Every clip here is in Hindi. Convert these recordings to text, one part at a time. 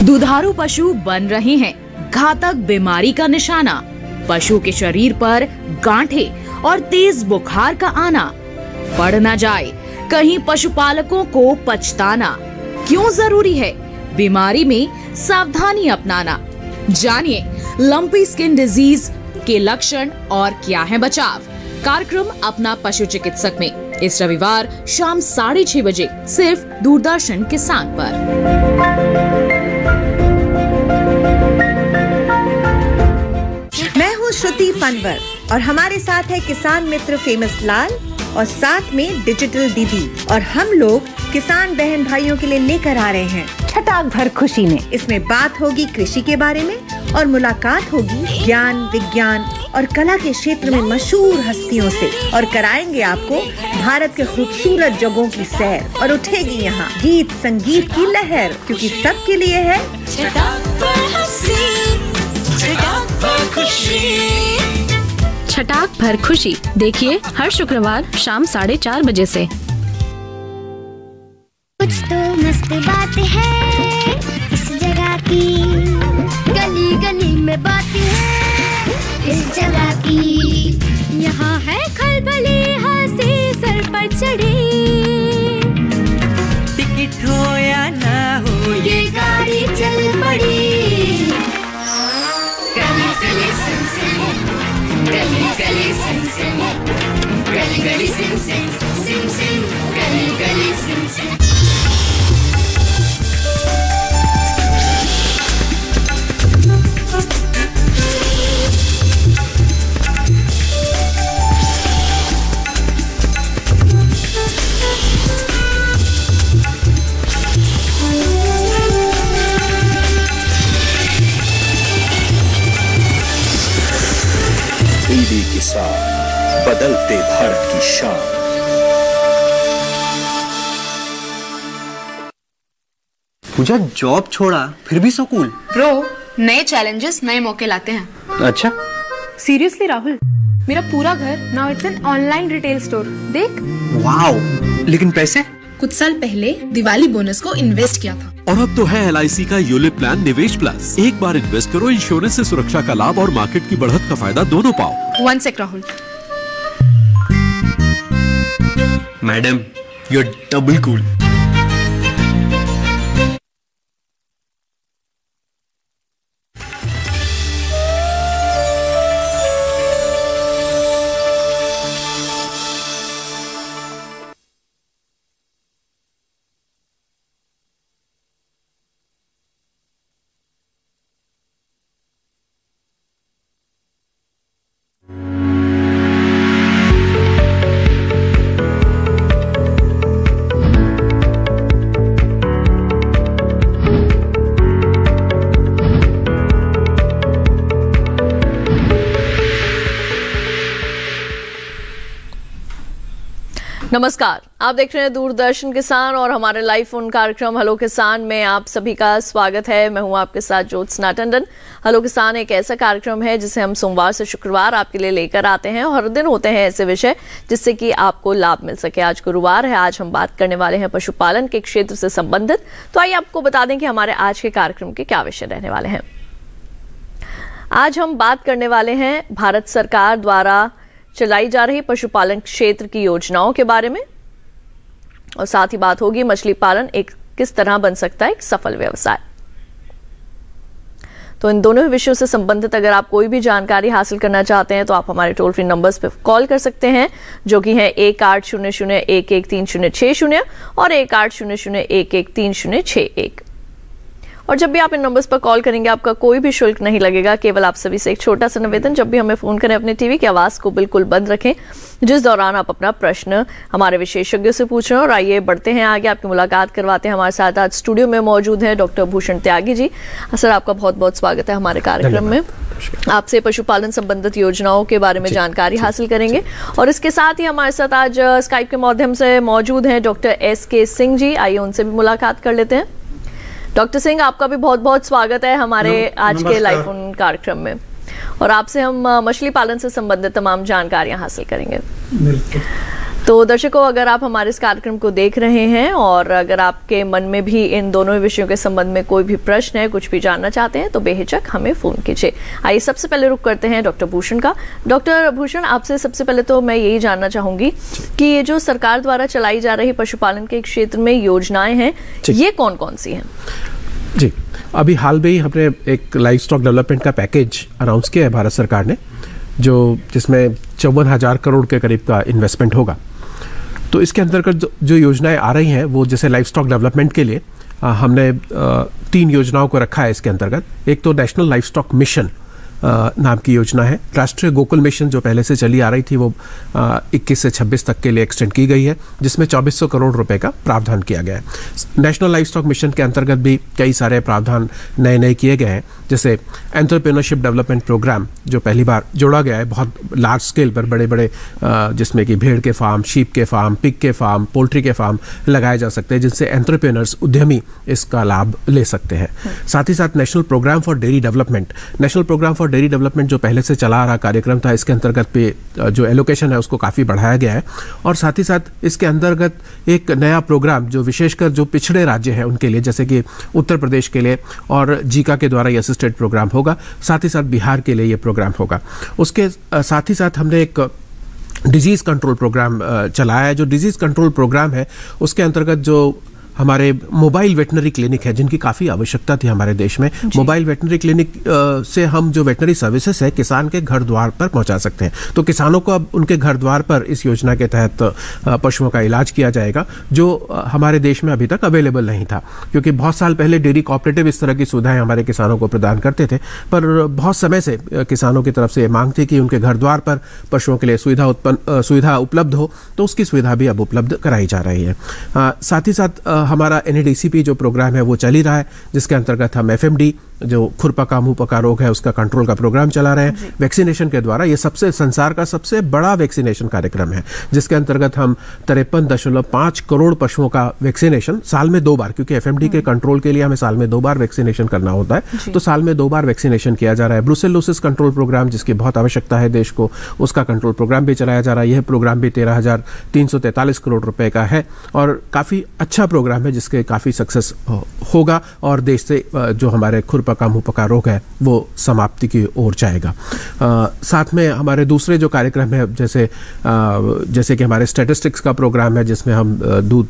दुधारू पशु बन रहे हैं घातक बीमारी का निशाना। पशु के शरीर पर गांठे और तेज बुखार का आना। बढ़ न जाए कहीं पशुपालकों को पछताना। क्यों जरूरी है बीमारी में सावधानी अपनाना। जानिए लंपी स्किन डिजीज के लक्षण और क्या है बचाव। कार्यक्रम अपना पशु चिकित्सक में इस रविवार शाम 6:30 बजे सिर्फ दूरदर्शन किसान पर। मैं हूँ श्रुति पनवर और हमारे साथ है किसान मित्र फेमस लाल और साथ में डिजिटल दीदी, और हम लोग किसान बहन भाइयों के लिए लेकर आ रहे हैं छटाक भर खुशी में। इसमें बात होगी कृषि के बारे में और मुलाकात होगी ज्ञान, विज्ञान और कला के क्षेत्र में मशहूर हस्तियों से, और कराएंगे आपको भारत के खूबसूरत जगहों की सैर, और उठेगी यहाँ गीत संगीत की लहर, क्योंकि सबके लिए है छटाक भर हंसी, छटाक भर खुशी। छटाक भर खुशी देखिए हर शुक्रवार शाम 4:30 बजे से। कुछ तो मस्त बात है इस जगह की, गली गली में बात है इस जगह की। यहाँ है खलबली हंसी सर पर चढ़ी, टिकट हो या ना हो ये गाड़ी चल पड़ी। गली गली सिम सिम, गली गली सिम सिम, गली गली सिम सिम, सिम सिम, गली गली सिम सिम। टीवी किसान, बदलते भारत की शान। पूजा जॉब छोड़ा फिर भी सुकून। ब्रो, नए चैलेंजेस नए मौके लाते हैं। अच्छा सीरियसली राहुल, मेरा पूरा घर now it's an online retail store. देख। वाओ, लेकिन पैसे? कुछ साल पहले दिवाली बोनस को इन्वेस्ट किया था। और अब तो है LIC का यूलिप प्लान निवेश प्लस। एक बार इन्वेस्ट करो, इंश्योरेंस से सुरक्षा का लाभ और मार्केट की बढ़त का फायदा दोनों पाओ। 1 sec Rahul. Madam, you are double cool. नमस्कार, आप देख रहे हैं दूरदर्शन किसान और हमारे लाइव फोन कार्यक्रम हेलो किसान में आप सभी का स्वागत है। मैं हूं आपके साथ ज्योत्सना टंडन। हेलो किसान एक ऐसा कार्यक्रम है जिसे हम सोमवार से शुक्रवार आपके लिए लेकर आते हैं और हर दिन होते हैं ऐसे विषय जिससे कि आपको लाभ मिल सके। आज गुरुवार है, आज हम बात करने वाले हैं पशुपालन के क्षेत्र से संबंधित। तो आइए आपको बता दें कि हमारे आज के कार्यक्रम के क्या विषय रहने वाले हैं। आज हम बात करने वाले हैं भारत सरकार द्वारा चलाई जा रही पशुपालन क्षेत्र की योजनाओं के बारे में, और साथ ही बात होगी मछली पालन एक किस तरह बन सकता है एक सफल व्यवसाय। तो इन दोनों विषयों से संबंधित अगर आप कोई भी जानकारी हासिल करना चाहते हैं तो आप हमारे टोल फ्री नंबर्स पर कॉल कर सकते हैं, जो कि है 1800113060 और 1800113061। और जब भी आप इन नंबर्स पर कॉल करेंगे आपका कोई भी शुल्क नहीं लगेगा। केवल आप सभी से एक छोटा सा निवेदन, जब भी हमें फोन करें अपने टीवी की आवाज को बिल्कुल बंद रखें, जिस दौरान आप अपना प्रश्न हमारे विशेषज्ञों से पूछ रहे हैं। और आइए बढ़ते हैं आगे, आपकी मुलाकात करवाते हैं। हमारे साथ आज स्टूडियो में मौजूद हैं डॉक्टर भूषण त्यागी जी। सर, आपका बहुत बहुत स्वागत है हमारे कार्यक्रम में। आपसे पशुपालन संबंधित योजनाओं के बारे में जानकारी हासिल करेंगे, और इसके साथ ही हमारे साथ आज स्काइप के माध्यम से मौजूद हैं डॉक्टर SK सिंह जी। आइए उनसे भी मुलाकात कर लेते हैं। डॉक्टर सिंह, आपका भी बहुत बहुत स्वागत है हमारे आज के लाइव फोन कार्यक्रम में, और आपसे हम मछली पालन से संबंधित तमाम जानकारियां हासिल करेंगे। तो दर्शकों, अगर आप हमारे इस कार्यक्रम को देख रहे हैं और अगर आपके मन में भी इन दोनों विषयों के संबंध में कोई भी प्रश्न है, कुछ भी जानना चाहते हैं, तो बेहिचक हमें फोन कीजिए। आइए सबसे पहले रुक करते हैं डॉक्टर भूषण का। डॉक्टर भूषण, आपसे सबसे पहले तो मैं यही जानना चाहूंगी कि ये जो सरकार द्वारा चलाई जा रही पशुपालन के क्षेत्र में योजनाएं हैं, ये कौन कौन सी हैं? जी, अभी हाल में ही हमने एक लाइव स्टॉक डेवलपमेंट का पैकेज अनाउंस किया है भारत सरकार ने, जिसमें 54,000 करोड़ के करीब का इन्वेस्टमेंट होगा। तो इसके अंतर्गत जो योजनाएं आ रही हैं, वो जैसे लाइव स्टॉक डेवलपमेंट के लिए हमने 3 योजनाओं को रखा है इसके अंतर्गत। एक तो नेशनल लाइव स्टॉक मिशन नाम की योजना है। राष्ट्रीय गोकुल मिशन जो पहले से चली आ रही थी, वो 21 से 26 तक के लिए एक्सटेंड की गई है, जिसमें 2400 करोड़ रुपए का प्रावधान किया गया है। नेशनल लाइव स्टॉक मिशन के अंतर्गत भी कई सारे प्रावधान नए किए गए हैं, जैसे एंटरप्रेन्योरशिप डेवलपमेंट प्रोग्राम जो पहली बार जोड़ा गया है, बहुत लार्ज स्केल पर बड़े जिसमें कि भेड़ के फार्म, शीप के फार्म, पिग के फार्म, पोल्ट्री के फार्म लगाए जा सकते हैं, जिनसे एंटरप्रेन्योर्स, उद्यमी इसका लाभ ले सकते हैं। साथ ही साथ national programme for dairy development जो पहले से चला आ रहा कार्यक्रम था, इसके अंतर्गत पे जो एलोकेशन है उसको काफ़ी बढ़ाया गया है। और साथ ही साथ इसके अंतर्गत एक नया प्रोग्राम जो विशेषकर जो पिछड़े राज्य हैं उनके लिए, जैसे कि उत्तर प्रदेश के लिए और जीका के द्वारा ये असिस्टेड प्रोग्राम होगा, साथ ही साथ बिहार के लिए ये प्रोग्राम होगा। उसके साथ ही साथ हमने एक डिजीज़ कंट्रोल प्रोग्राम चलाया है। जो डिजीज़ कंट्रोल प्रोग्राम है, उसके अंतर्गत जो हमारे मोबाइल वेटनरी क्लिनिक है, जिनकी काफ़ी आवश्यकता थी हमारे देश में, मोबाइल वेटनरी क्लिनिक से हम जो वेटनरी सर्विसेज है किसान के घर द्वार पर पहुंचा सकते हैं। तो किसानों को अब उनके घर द्वार पर इस योजना के तहत पशुओं का इलाज किया जाएगा, जो हमारे देश में अभी तक अवेलेबल नहीं था। क्योंकि बहुत साल पहले डेयरी कोऑपरेटिव इस तरह की सुविधाएं हमारे किसानों को प्रदान करते थे, पर बहुत समय से किसानों की तरफ से ये मांग थी कि उनके घर द्वार पर पशुओं के लिए सुविधा उपलब्ध हो, तो उसकी सुविधा भी अब उपलब्ध कराई जा रही है। साथ ही साथ हमारा NADCP जो प्रोग्राम है वो चल ही रहा है, जिसके अंतर्गत हम FMD जो खुरपका मुंहपका रोग है उसका कंट्रोल का प्रोग्राम चला रहे हैं वैक्सीनेशन के द्वारा। ये संसार का सबसे बड़ा वैक्सीनेशन कार्यक्रम है, जिसके अंतर्गत हम 53.5 करोड़ पशुओं का वैक्सीनेशन साल में 2 बार, क्योंकि FMD के कंट्रोल के लिए हमें साल में 2 बार वैक्सीनेशन करना होता है, तो साल में 2 बार वैक्सीनेशन किया जा रहा है। ब्रुसेलोसिस कंट्रोल प्रोग्राम, जिसकी बहुत आवश्यकता है देश को, उसका कंट्रोल प्रोग्राम भी चलाया जा रहा है। यह प्रोग्राम भी 13,343 करोड़ रुपए का है और काफ़ी अच्छा प्रोग्राम है, जिसके काफ़ी सक्सेस होगा और देश से जो हमारे खुरपका मुंहपका रोग है वो समाप्ति की ओर जाएगा। साथ में हमारे दूसरे जो कार्यक्रम है, जैसे कि हमारे स्टैटिस्टिक्स का प्रोग्राम है, जिसमें हम दूध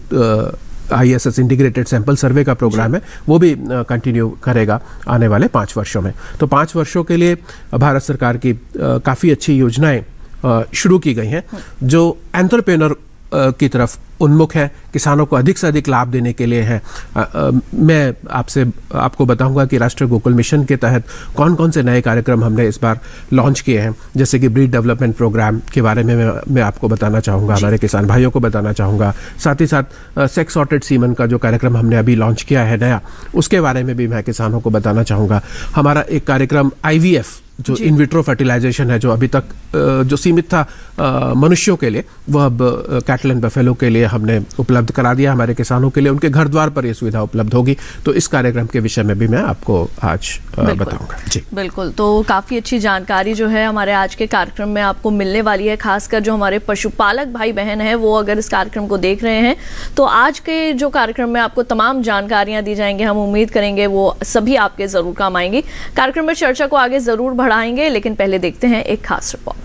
ISS इंटीग्रेटेड सैंपल सर्वे का प्रोग्राम है, वो भी कंटिन्यू करेगा आने वाले 5 वर्षों में। तो 5 वर्षों के लिए भारत सरकार की काफ़ी अच्छी योजनाएं शुरू की गई हैं, जो एंटरप्रेन्योर की तरफ उन्मुख है, किसानों को अधिक से अधिक लाभ देने के लिए है। मैं आपको बताऊंगा कि राष्ट्रीय गोकुल मिशन के तहत कौन कौन से नए कार्यक्रम हमने इस बार लॉन्च किए हैं। जैसे कि ब्रीड डेवलपमेंट प्रोग्राम के बारे में मैं आपको बताना चाहूँगा, हमारे किसान भाइयों को बताना चाहूँगा। साथ ही साथ सेक्स सॉर्टेड सीमन का जो कार्यक्रम हमने अभी लॉन्च किया है नया, उसके बारे में भी मैं किसानों को बताना चाहूँगा। हमारा एक कार्यक्रम IVF जो इन विट्रो फर्टिलाइजेशन है, जो अभी तक जो सीमित था मनुष्यों के लिए, वो अब कैटल एंड बफेलो के लिए हमने उपलब्ध करा दिया हमारे किसानों के लिए। उनके घर द्वार पर ये सुविधा उपलब्ध होगी। तो इस कार्यक्रम के विषय में भी मैं आपको आज बताऊंगा। जी बिल्कुल। तो काफ़ी अच्छी जानकारी जो है हमारे आज के कार्यक्रम में आपको मिलने वाली है। खासकर जो हमारे पशुपालक भाई बहन हैं, वो अगर इस कार्यक्रम को देख रहे हैं, तो आज के जो कार्यक्रम में आपको तमाम जानकारियाँ दी जाएंगी। हम उम्मीद करेंगे वो सभी आपके ज़रूर काम आएंगी। कार्यक्रम में चर्चा को आगे ज़रूर बढ़ाएंगे, लेकिन पहले देखते हैं एक खास रिपोर्ट।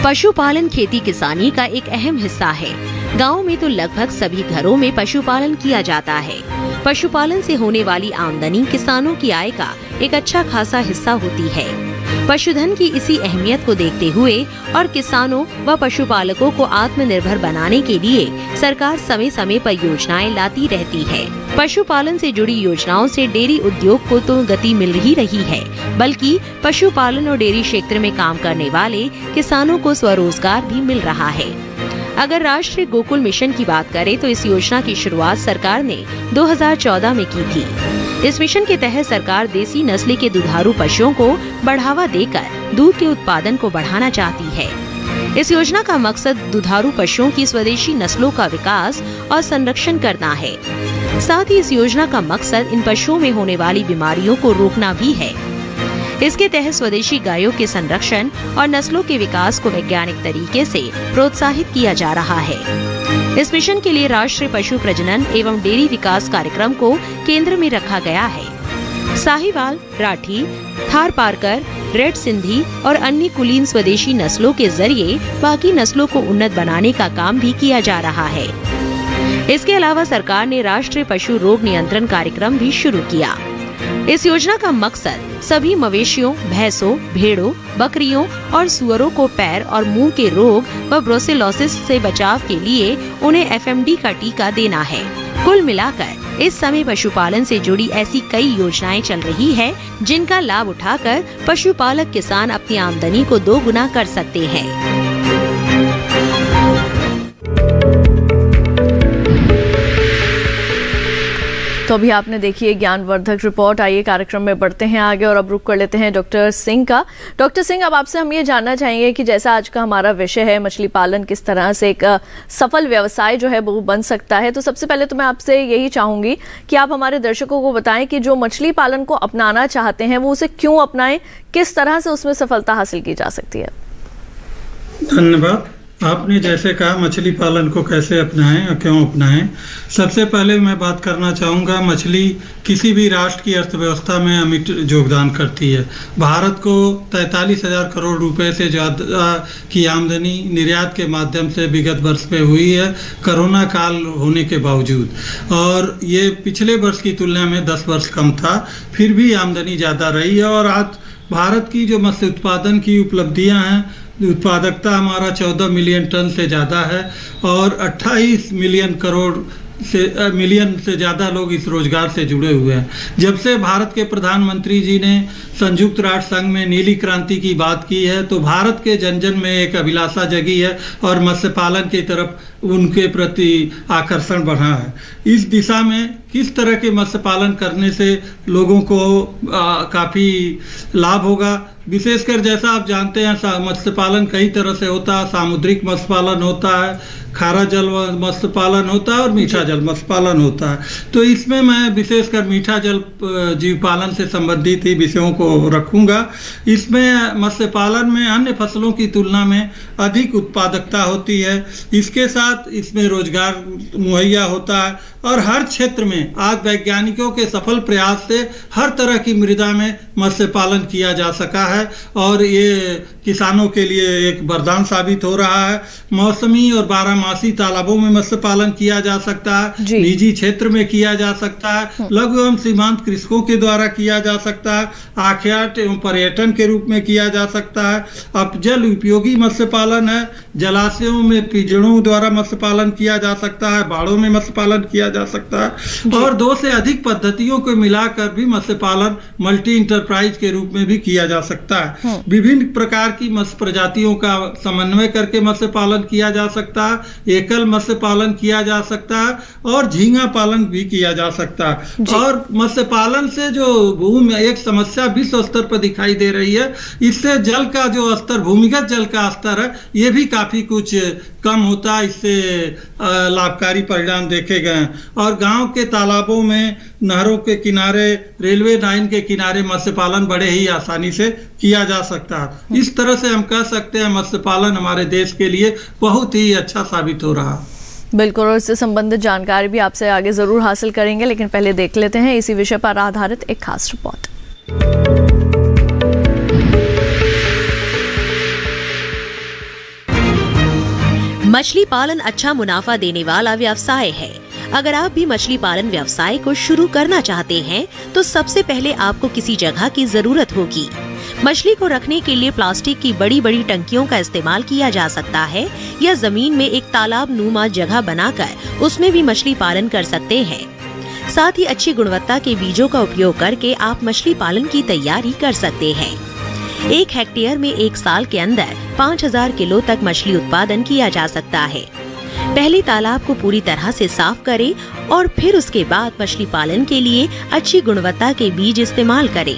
पशुपालन खेती किसानी का एक अहम हिस्सा है। गाँव में तो लगभग सभी घरों में पशुपालन किया जाता है। पशुपालन से होने वाली आमदनी किसानों की आय का एक अच्छा खासा हिस्सा होती है। पशुधन की इसी अहमियत को देखते हुए और किसानों व पशुपालकों को आत्मनिर्भर बनाने के लिए सरकार समय समय पर योजनाएं लाती रहती है। पशुपालन से जुड़ी योजनाओं से डेयरी उद्योग को तो गति मिल ही रही है, बल्कि पशुपालन और डेयरी क्षेत्र में काम करने वाले किसानों को स्वरोजगार भी मिल रहा है। अगर राष्ट्रीय गोकुल मिशन की बात करें तो इस योजना की शुरुआत सरकार ने 2014 में की थी। इस मिशन के तहत सरकार देसी नस्ल के दुधारू पशुओं को बढ़ावा देकर दूध के उत्पादन को बढ़ाना चाहती है। इस योजना का मकसद दुधारू पशुओं की स्वदेशी नस्लों का विकास और संरक्षण करना है। साथ ही इस योजना का मकसद इन पशुओं में होने वाली बीमारियों को रोकना भी है। इसके तहत स्वदेशी गायों के संरक्षण और नस्लों के विकास को वैज्ञानिक तरीके से प्रोत्साहित किया जा रहा है। इस मिशन के लिए राष्ट्रीय पशु प्रजनन एवं डेयरी विकास कार्यक्रम को केंद्र में रखा गया है। साहिवाल, राठी, थारपारकर, रेड सिंधी और अन्य कुलीन स्वदेशी नस्लों के जरिए बाकी नस्लों को उन्नत बनाने का काम भी किया जा रहा है। इसके अलावा सरकार ने राष्ट्रीय पशु रोग नियंत्रण कार्यक्रम भी शुरू किया। इस योजना का मकसद सभी मवेशियों, भैंसों, भेड़ों, बकरियों और सुअरों को पैर और मुंह के रोग व ब्रोसेलोसिस से बचाव के लिए उन्हें FMD का टीका देना है। कुल मिलाकर इस समय पशुपालन से जुड़ी ऐसी कई योजनाएं चल रही है जिनका लाभ उठाकर पशुपालक किसान अपनी आमदनी को 2 गुना कर सकते हैं। तो अभी आपने देखी ज्ञानवर्धक रिपोर्ट। आइए कार्यक्रम में बढ़ते हैं आगे और अब रुक कर लेते हैं डॉक्टर सिंह का। डॉक्टर सिंह, अब आपसे हम ये जानना चाहेंगे कि जैसा आज का हमारा विषय है मछली पालन किस तरह से एक सफल व्यवसाय जो है वो बन सकता है, तो सबसे पहले तो मैं आपसे यही चाहूंगी कि आप हमारे दर्शकों को बताएं कि जो मछली पालन को अपनाना चाहते हैं वो उसे क्यों अपनाएं, किस तरह से उसमें सफलता हासिल की जा सकती है। धन्यवाद। आपने जैसे कहा मछली पालन को कैसे अपनाएं और क्यों अपनाएं, सबसे पहले मैं बात करना चाहूँगा मछली किसी भी राष्ट्र की अर्थव्यवस्था में अमिट योगदान करती है। भारत को 43,000 करोड़ रुपए से ज़्यादा की आमदनी निर्यात के माध्यम से विगत वर्ष में हुई है, कोरोना काल होने के बावजूद, और ये पिछले वर्ष की तुलना में 10 वर्ष कम था, फिर भी आमदनी ज़्यादा रही है। और आज भारत की जो मत्स्य उत्पादन की उपलब्धियाँ हैं, उत्पादकता हमारा 14 मिलियन टन से ज़्यादा है और 28 मिलियन से ज़्यादा लोग इस रोजगार से जुड़े हुए हैं। जब से भारत के प्रधानमंत्री जी ने संयुक्त राष्ट्र संघ में नीली क्रांति की बात की है तो भारत के जन जन में एक अभिलाषा जगी है और मत्स्य पालन की तरफ उनके प्रति आकर्षण बढ़ा है। इस दिशा में किस तरह के मत्स्य पालन करने से लोगों को काफ़ी लाभ होगा, विशेषकर जैसा आप जानते हैं मत्स्य पालन कई तरह से होता है। सामुद्रिक मत्स्य पालन होता है, खारा जल मत्स्य पालन होता है और मीठा जल मत्स्य पालन होता है। तो इसमें मैं विशेषकर मीठा जल जीव पालन से संबंधित ही विषयों को रखूंगा। इसमें मत्स्य पालन में अन्य फसलों की तुलना में अधिक उत्पादकता होती है, इसके साथ इसमें रोजगार मुहैया होता है और हर क्षेत्र में आज वैज्ञानिकों के सफल प्रयास से हर तरह की मृदा में मत्स्य पालन किया जा सका है और ये किसानों के लिए एक वरदान साबित हो रहा है। मौसमी और बारहमासी तालाबों में मत्स्य पालन किया जा सकता है, निजी क्षेत्र में किया जा सकता है, लघु एवं सीमांत कृषकों के द्वारा किया जा सकता है, आख्यात एवं पर्यटन के रूप में किया जा सकता है। अब जल उपयोगी मत्स्य पालन है, जलाशयों में पिंजड़ों द्वारा मत्स्य पालन किया जा सकता है, बाड़ों में मत्स्य पालन किया जा सकता है और 2 से अधिक पद्धतियों को मिलाकर भी मत्स्य पालन मल्टी इंटरप्राइज के रूप में भी किया जा सकता है। विभिन्न प्रकार की मत्स्य प्रजातियों का समन्वय करके मत्स्य पालन किया जा सकता है, एकल मत्स्य पालन किया जा सकता है और झींगा पालन भी किया जा सकता है। और मत्स्य पालन से जो भूमि एक समस्या विश्व स्तर पर दिखाई दे रही है, इससे जल का जो स्तर, भूमिगत जल का स्तर है, ये भी काफी कुछ कम होता है। इससे लाभकारी परिणाम देखे गए हैं और गांव के तालाबों में, नहरों के किनारे, रेलवे लाइन के किनारे मत्स्य पालन बड़े ही आसानी से किया जा सकता है। इस तरह से हम कह सकते हैं मत्स्य पालन हमारे देश के लिए बहुत ही अच्छा साबित हो रहा है। बिल्कुल, और इससे संबंधित जानकारी भी आपसे आगे जरूर हासिल करेंगे, लेकिन पहले देख लेते हैं इसी विषय पर आधारित एक खास रिपोर्ट। मछली पालन अच्छा मुनाफा देने वाला व्यवसाय है। अगर आप भी मछली पालन व्यवसाय को शुरू करना चाहते हैं तो सबसे पहले आपको किसी जगह की जरूरत होगी। मछली को रखने के लिए प्लास्टिक की बड़ी बड़ी टंकियों का इस्तेमाल किया जा सकता है या जमीन में एक तालाब नुमा जगह बनाकर उसमें भी मछली पालन कर सकते हैं। साथ ही अच्छी गुणवत्ता के बीजों का उपयोग करके आप मछली पालन की तैयारी कर सकते हैं। 1 हेक्टेयर में 1 साल के अंदर 5000 किलो तक मछली उत्पादन किया जा सकता है। पहले तालाब को पूरी तरह से साफ करें और फिर उसके बाद मछली पालन के लिए अच्छी गुणवत्ता के बीज इस्तेमाल करें।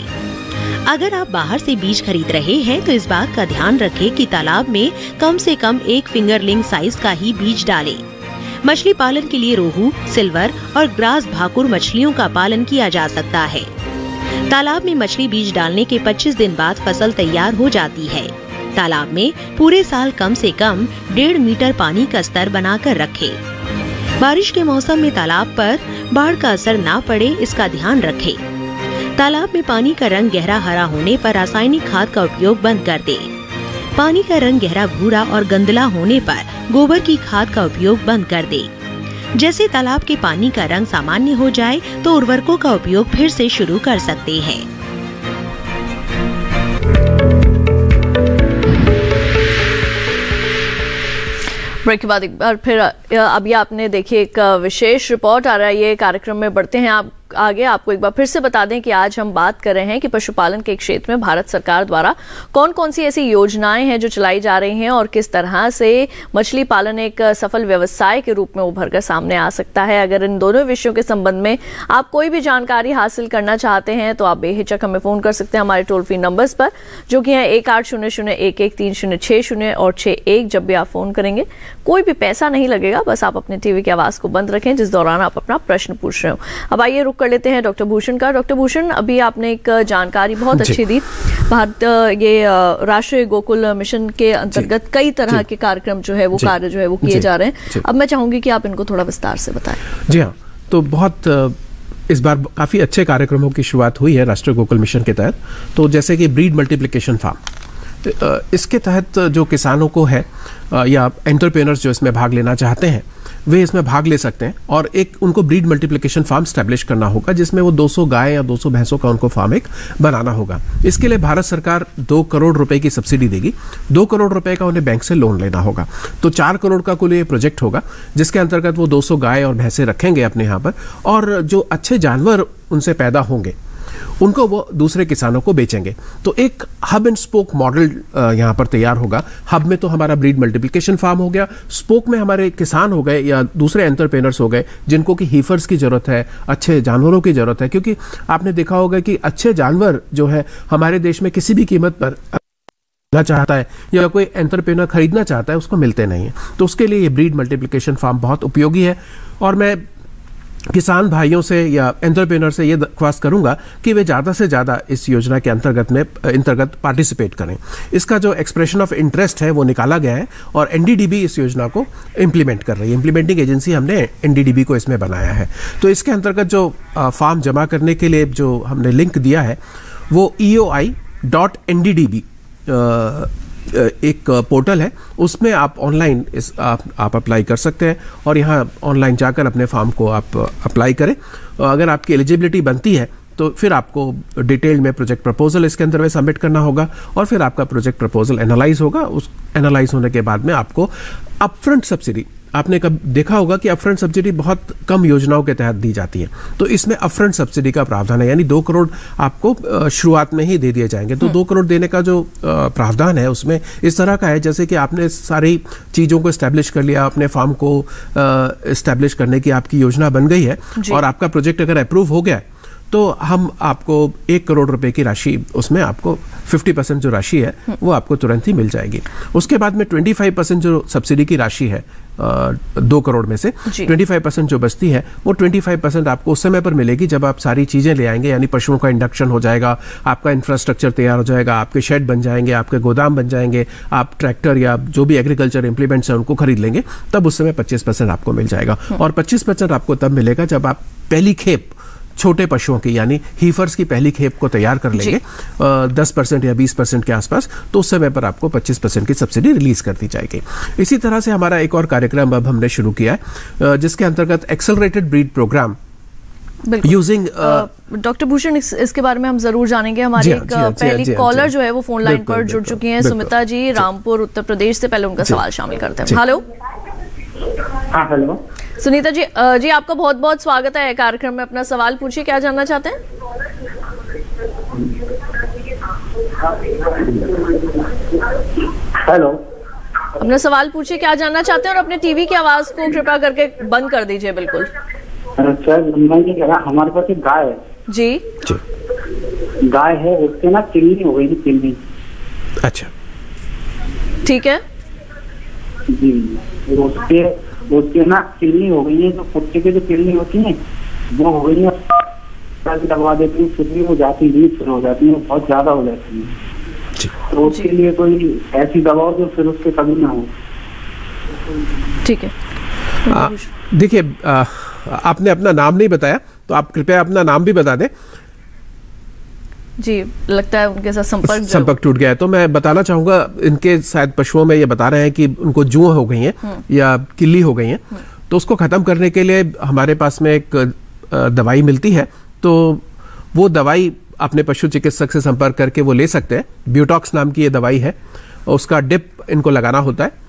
अगर आप बाहर से बीज खरीद रहे हैं तो इस बात का ध्यान रखें कि तालाब में कम से कम 1 फिंगरलिंग साइज का ही बीज डालें। मछली पालन के लिए रोहू, सिल्वर और ग्रास भाकुर मछलियों का पालन किया जा सकता है। तालाब में मछली बीज डालने के 25 दिन बाद फसल तैयार हो जाती है। तालाब में पूरे साल कम से कम 1.5 मीटर पानी का स्तर बनाकर रखें। बारिश के मौसम में तालाब पर बाढ़ का असर ना पड़े, इसका ध्यान रखें। तालाब में पानी का रंग गहरा हरा होने पर रासायनिक खाद का उपयोग बंद कर दे। पानी का रंग गहरा भूरा और गंदला होने पर गोबर की खाद का उपयोग बंद कर दे। जैसे तालाब के पानी का रंग सामान्य हो जाए तो उर्वरकों का उपयोग फिर से शुरू कर सकते हैं। ब्रेक के बाद एक बार फिर अभी आपने देखिए एक विशेष रिपोर्ट आ रहा है, ये कार्यक्रम में बढ़ते हैं आप आगे। आपको एक बार फिर से बता दें कि आज हम बात कर रहे हैं कि पशुपालन के क्षेत्र में भारत सरकार द्वारा कौन कौन सी ऐसी योजनाएं हैं जो चलाई जा रही हैं और किस तरह से मछली पालन एक सफल व्यवसाय के रूप में उभर कर सामने आ सकता है। अगर इन दोनों विषयों के संबंध में आप कोई भी जानकारी हासिल करना चाहते हैं तो आप बेहिचक हमें फोन कर सकते हैं हमारे टोल फ्री नंबर्स पर, जो कि है 1800113060 और 61। जब भी आप फोन करेंगे कोई भी पैसा नहीं लगेगा, बस आप अपने टीवी की आवाज को बंद रखें जिस दौरान आप अपना प्रश्न पूछ रहे हो। अब आइए रुक कर लेते हैं डॉक्टर भूषण का। डॉक्टर भूषण, अभी आपने एक जानकारी बहुत अच्छी दी। भारत ये राष्ट्रीय गोकुल मिशन के अंतर्गत कई तरह के कार्यक्रम जो है वो कार्य जो है वो किए जा रहे हैं। अब मैं चाहूंगी कि आप इनको थोड़ा विस्तार से बताएं। जी हाँ, तो बहुत इस बार काफी अच्छे कार्यक्रमों की शुरुआत हुई है राष्ट्रीय गोकुल मिशन के तहत। तो जैसे कि ब्रीड मल्टीप्लिकेशन फार्म, इसके तहत जो किसानों को है या एंटरप्रेन्योर्स जो इसमें भाग लेना चाहते हैं वे इसमें भाग ले सकते हैं और एक उनको ब्रीड मल्टीप्लिकेशन फार्म स्टैब्लिश करना होगा जिसमें वो 200 गाय या 200 भैंसों का उनको फार्म एक बनाना होगा। इसके लिए भारत सरकार 2 करोड़ रुपए की सब्सिडी देगी। 2 करोड़ रुपए का उन्हें बैंक से लोन लेना होगा। तो 4 करोड़ का कुल ये प्रोजेक्ट होगा जिसके अंतर्गत वो 200 गाय और भैंसें रखेंगे अपने यहाँ पर, और जो अच्छे जानवर उनसे पैदा होंगे उनको वो दूसरे किसानों को बेचेंगे। तो एक हब एंड स्पोक मॉडल यहाँ पर तैयार होगा। हब में तो हमारा ब्रीड मल्टीप्लिकेशन फार्म हो गया, स्पोक में हमारे किसान हो गए या दूसरे एंटरप्रेन्योर्स हो गए जिनको कि हीफर्स की जरूरत है, अच्छे जानवरों की जरूरत है, क्योंकि आपने देखा होगा कि अच्छे जानवर जो है हमारे देश में किसी भी कीमत पर चाहता है या कोई एंटरप्रेन्योर खरीदना चाहता है उसको मिलते नहीं है। तो उसके लिए ये ब्रीड मल्टीप्लिकेशन फार्म बहुत उपयोगी है और मैं किसान भाइयों से या एंटरप्रेन्योर से ये दरख्वास्त करूंगा कि वे ज़्यादा से ज़्यादा इस योजना के अंतर्गत पार्टिसिपेट करें। इसका जो एक्सप्रेशन ऑफ इंटरेस्ट है वो निकाला गया है और एनडीडीबी इस योजना को इम्प्लीमेंट कर रही है। इम्प्लीमेंटिंग एजेंसी हमने एनडीडीबी को इसमें बनाया है। तो इसके अंतर्गत जो फॉर्म जमा करने के लिए जो हमने लिंक दिया है वो eoi.nddb एक पोर्टल है, उसमें आप ऑनलाइन आप अप्लाई कर सकते हैं और यहाँ ऑनलाइन जाकर अपने फॉर्म को आप अप्लाई करें। अगर आपकी एलिजिबिलिटी बनती है तो फिर आपको डिटेल में प्रोजेक्ट प्रपोजल इसके अंदर में सबमिट करना होगा और फिर आपका प्रोजेक्ट प्रपोजल एनालाइज होगा। उस एनालाइज होने के बाद में आपको अपफ्रंट सब्सिडी, आपने कब देखा होगा कि अपफ्रंट सब्सिडी बहुत कम योजनाओं के तहत दी जाती है, तो इसमें अपफ्रंट सब्सिडी का प्रावधान है, यानी 2 करोड़ आपको शुरुआत में ही दे दिए जाएंगे। तो 2 करोड़ देने का जो प्रावधान है उसमें इस तरह का है जैसे कि आपने सारी चीज़ों को इस्टेब्लिश कर लिया, अपने फार्म को इस्टेब्लिश करने की आपकी योजना बन गई है और आपका प्रोजेक्ट अगर अप्रूव हो गया तो हम आपको 1 करोड़ रुपए की राशि, उसमें आपको 50% जो राशि है वो आपको तुरंत ही मिल जाएगी। उसके बाद में 25% जो सब्सिडी की राशि है 2 करोड़ में से 25% जो बचती है वो 25% आपको उस समय पर मिलेगी जब आप सारी चीज़ें ले आएंगे, यानी पशुओं का इंडक्शन हो जाएगा, आपका इंफ्रास्ट्रक्चर तैयार हो जाएगा, आपके शेड बन जाएंगे, आपके गोदाम बन जाएंगे, आप ट्रैक्टर या जो भी एग्रीकल्चर इंप्लीमेंट्स हैं उनको खरीद लेंगे, तब उस समय 25% आपको मिल जाएगा। और 25% आपको तब मिलेगा जब आप पहली खेप छोटे पशुओं की यानी हीफर्स की पहली खेप को तैयार कर लेंगे 10% या 20% के आसपास, तो उस समय पर आपको 25% की सब्सिडी रिलीज कर दी जाएगी। इसी तरह से हमारा एक और कार्यक्रम अब हमने शुरू किया है जिसके अंतर्गत accelerated breed programme using doctor Bhushan, इसके बारे में हम जरूर जानेंगे। हमारी एक पहली कॉलर जो है वो फोन लाइन पर जुड़ चुकी हैं, सुमिता जी, रामपुर उत्तर प्रदेश से। पहले उनका सवाल शामिल करते हैं। हेलो। हाँ, हेलो सुनीता जी, जी आपका बहुत बहुत स्वागत है कार्यक्रम में। अपना सवाल पूछिए, क्या जानना चाहते हैं? हेलो, अपना सवाल पूछिए, क्या जानना चाहते हैं, और अपने टीवी की आवाज को कृपया करके बंद कर दीजिए बिल्कुल। सर, मैं ये कह रहा, हमारे पास एक गाय है जी, गाय है, उसके ना चिल्ली हो गई, चिल्ली। अच्छा, ठीक है जी, उसके उसके ना किडनी हो गई है, जो कुत्ते की जो किडनी होती है वो हो गई है, दबा देती है, फिर भी वो जाती है, शुरू हो जाती है, बहुत ज्यादा हो जाती है। तो उसके लिए कोई ऐसी दवा हो जो फिर उसके कभी ना हो। ठीक है, देखिए आपने अपना नाम नहीं बताया, तो आप कृपया अपना नाम भी बता दें। जी, लगता है उनके साथ संपर्क टूट गया है। तो मैं बताना चाहूंगा, इनके शायद पशुओं में ये बता रहे हैं कि उनको जुआ हो गई हैं या किल्ली हो गई हैं, तो उसको खत्म करने के लिए हमारे पास में एक दवाई मिलती है। तो वो दवाई अपने पशु चिकित्सक से संपर्क करके वो ले सकते हैं। ब्यूटॉक्स नाम की ये दवाई है, उसका डिप इनको लगाना होता है।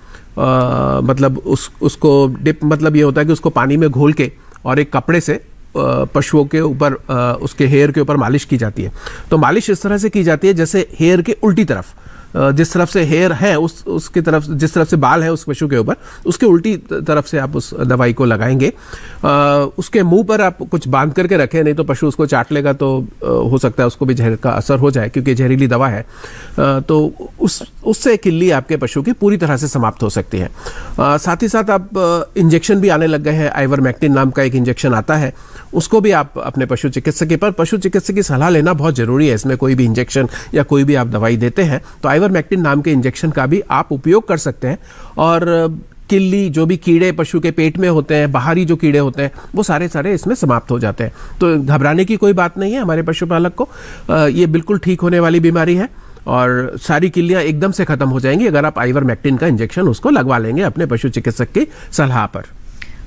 मतलब उसको डिप मतलब ये होता है कि उसको पानी में घोल के और एक कपड़े से पशुओं के ऊपर उसके हेयर के ऊपर मालिश की जाती है। तो मालिश इस तरह से की जाती है जैसे हेयर के उल्टी तरफ, जिस तरफ से हेयर है उसकी तरफ, जिस तरफ से बाल है उस पशु के ऊपर, उसके उल्टी तरफ से आप उस दवाई को लगाएंगे। उसके मुंह पर आप कुछ बांध करके रखें, नहीं तो पशु उसको चाट लेगा तो हो सकता है उसको भी जहर का असर हो जाए, क्योंकि जहरीली दवा है। तो उससे किल्ली आपके पशु की पूरी तरह से समाप्त हो सकती है। साथ ही साथ आप इंजेक्शन भी आने लग गए हैं, आइवरमेक्टिन नाम का एक इंजेक्शन आता है, उसको भी आप अपने पशु चिकित्सक के पर पशु चिकित्सक की सलाह लेना बहुत जरूरी है। इसमें कोई भी इंजेक्शन या कोई भी आप दवाई देते हैं तो आइवरमेक्टिन नाम के इंजेक्शन का भी आप उपयोग कर सकते हैं। और किल्ली, जो भी कीड़े पशु के पेट में होते हैं, बाहरी जो कीड़े होते हैं, वो सारे इसमें समाप्त हो जाते हैं। तो घबराने की कोई बात नहीं है हमारे पशुपालक को, ये बिल्कुल ठीक होने वाली बीमारी है और सारी किल्लियां एकदम से खत्म हो जाएंगी अगर आप आइवरमेक्टिन का इंजेक्शन उसको लगवा लेंगे अपने पशु चिकित्सक की सलाह पर।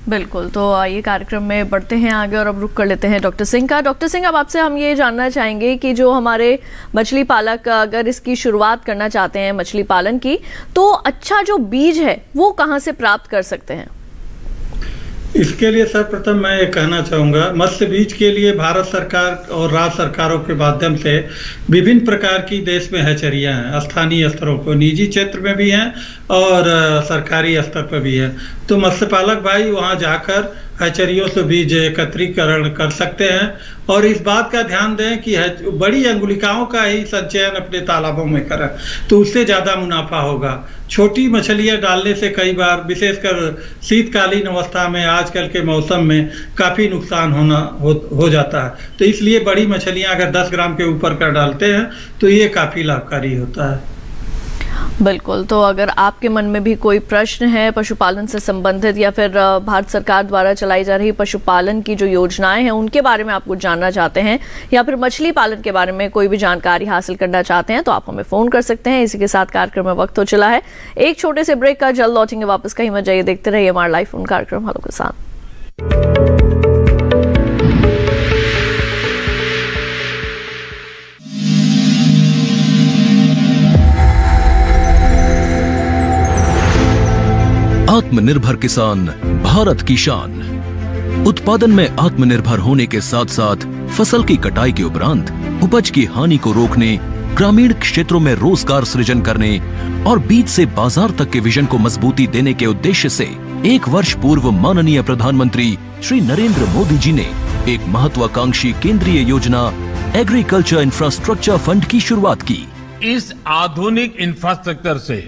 बिल्कुल, तो आइए कार्यक्रम में बढ़ते हैं आगे और अब रुक कर लेते हैं डॉक्टर सिंह का। डॉक्टर सिंह, अब आपसे हम ये जानना चाहेंगे कि जो हमारे मछली पालक अगर इसकी शुरुआत करना चाहते हैं मछली पालन की, तो अच्छा जो बीज है वो कहाँ से प्राप्त कर सकते हैं? इसके लिए सर्वप्रथम मैं ये कहना चाहूँगा, मत्स्य बीज के लिए भारत सरकार और राज्य सरकारों के माध्यम से विभिन्न प्रकार की देश में हैचरियाँ हैं, स्थानीय स्तरों पर, निजी क्षेत्र में भी हैं और सरकारी स्तर पर भी है। तो मत्स्य पालक भाई वहाँ जाकर हैचरियों से बीज एकत्रीकरण कर सकते हैं और इस बात का ध्यान दें कि बड़ी अंगुलिकाओं का ही संचयन अपने तालाबों में करें, तो उससे ज़्यादा मुनाफा होगा। छोटी मछलियाँ डालने से कई बार, विशेषकर शीतकालीन अवस्था में, आजकल के मौसम में काफ़ी नुकसान हो जाता है। तो इसलिए बड़ी मछलियाँ अगर 10 ग्राम के ऊपर का डालते हैं तो ये काफ़ी लाभकारी होता है। बिल्कुल, तो अगर आपके मन में भी कोई प्रश्न है पशुपालन से संबंधित या फिर भारत सरकार द्वारा चलाई जा रही पशुपालन की जो योजनाएं हैं उनके बारे में आप कुछ जानना चाहते हैं या फिर मछली पालन के बारे में कोई भी जानकारी हासिल करना चाहते हैं, तो आप हमें फोन कर सकते हैं। इसी के साथ कार्यक्रम में वक्त हो चला है एक छोटे से ब्रेक का, जल्द लौटेंगे वापस। कहीं मत जाइए, देखते रहिए हमारा लाइव फोन कार्यक्रम हेलो किसान। आत्मनिर्भर किसान भारत की शान। उत्पादन में आत्मनिर्भर होने के साथ साथ फसल की कटाई के उपरांत उपज की हानि को रोकने, ग्रामीण क्षेत्रों में रोजगार सृजन करने और बीज से बाजार तक के विजन को मजबूती देने के उद्देश्य से 1 वर्ष पूर्व माननीय प्रधानमंत्री श्री नरेंद्र मोदी जी ने एक महत्वाकांक्षी केंद्रीय योजना एग्रीकल्चर इंफ्रास्ट्रक्चर फंड की शुरुआत की। इस आधुनिक इंफ्रास्ट्रक्चर से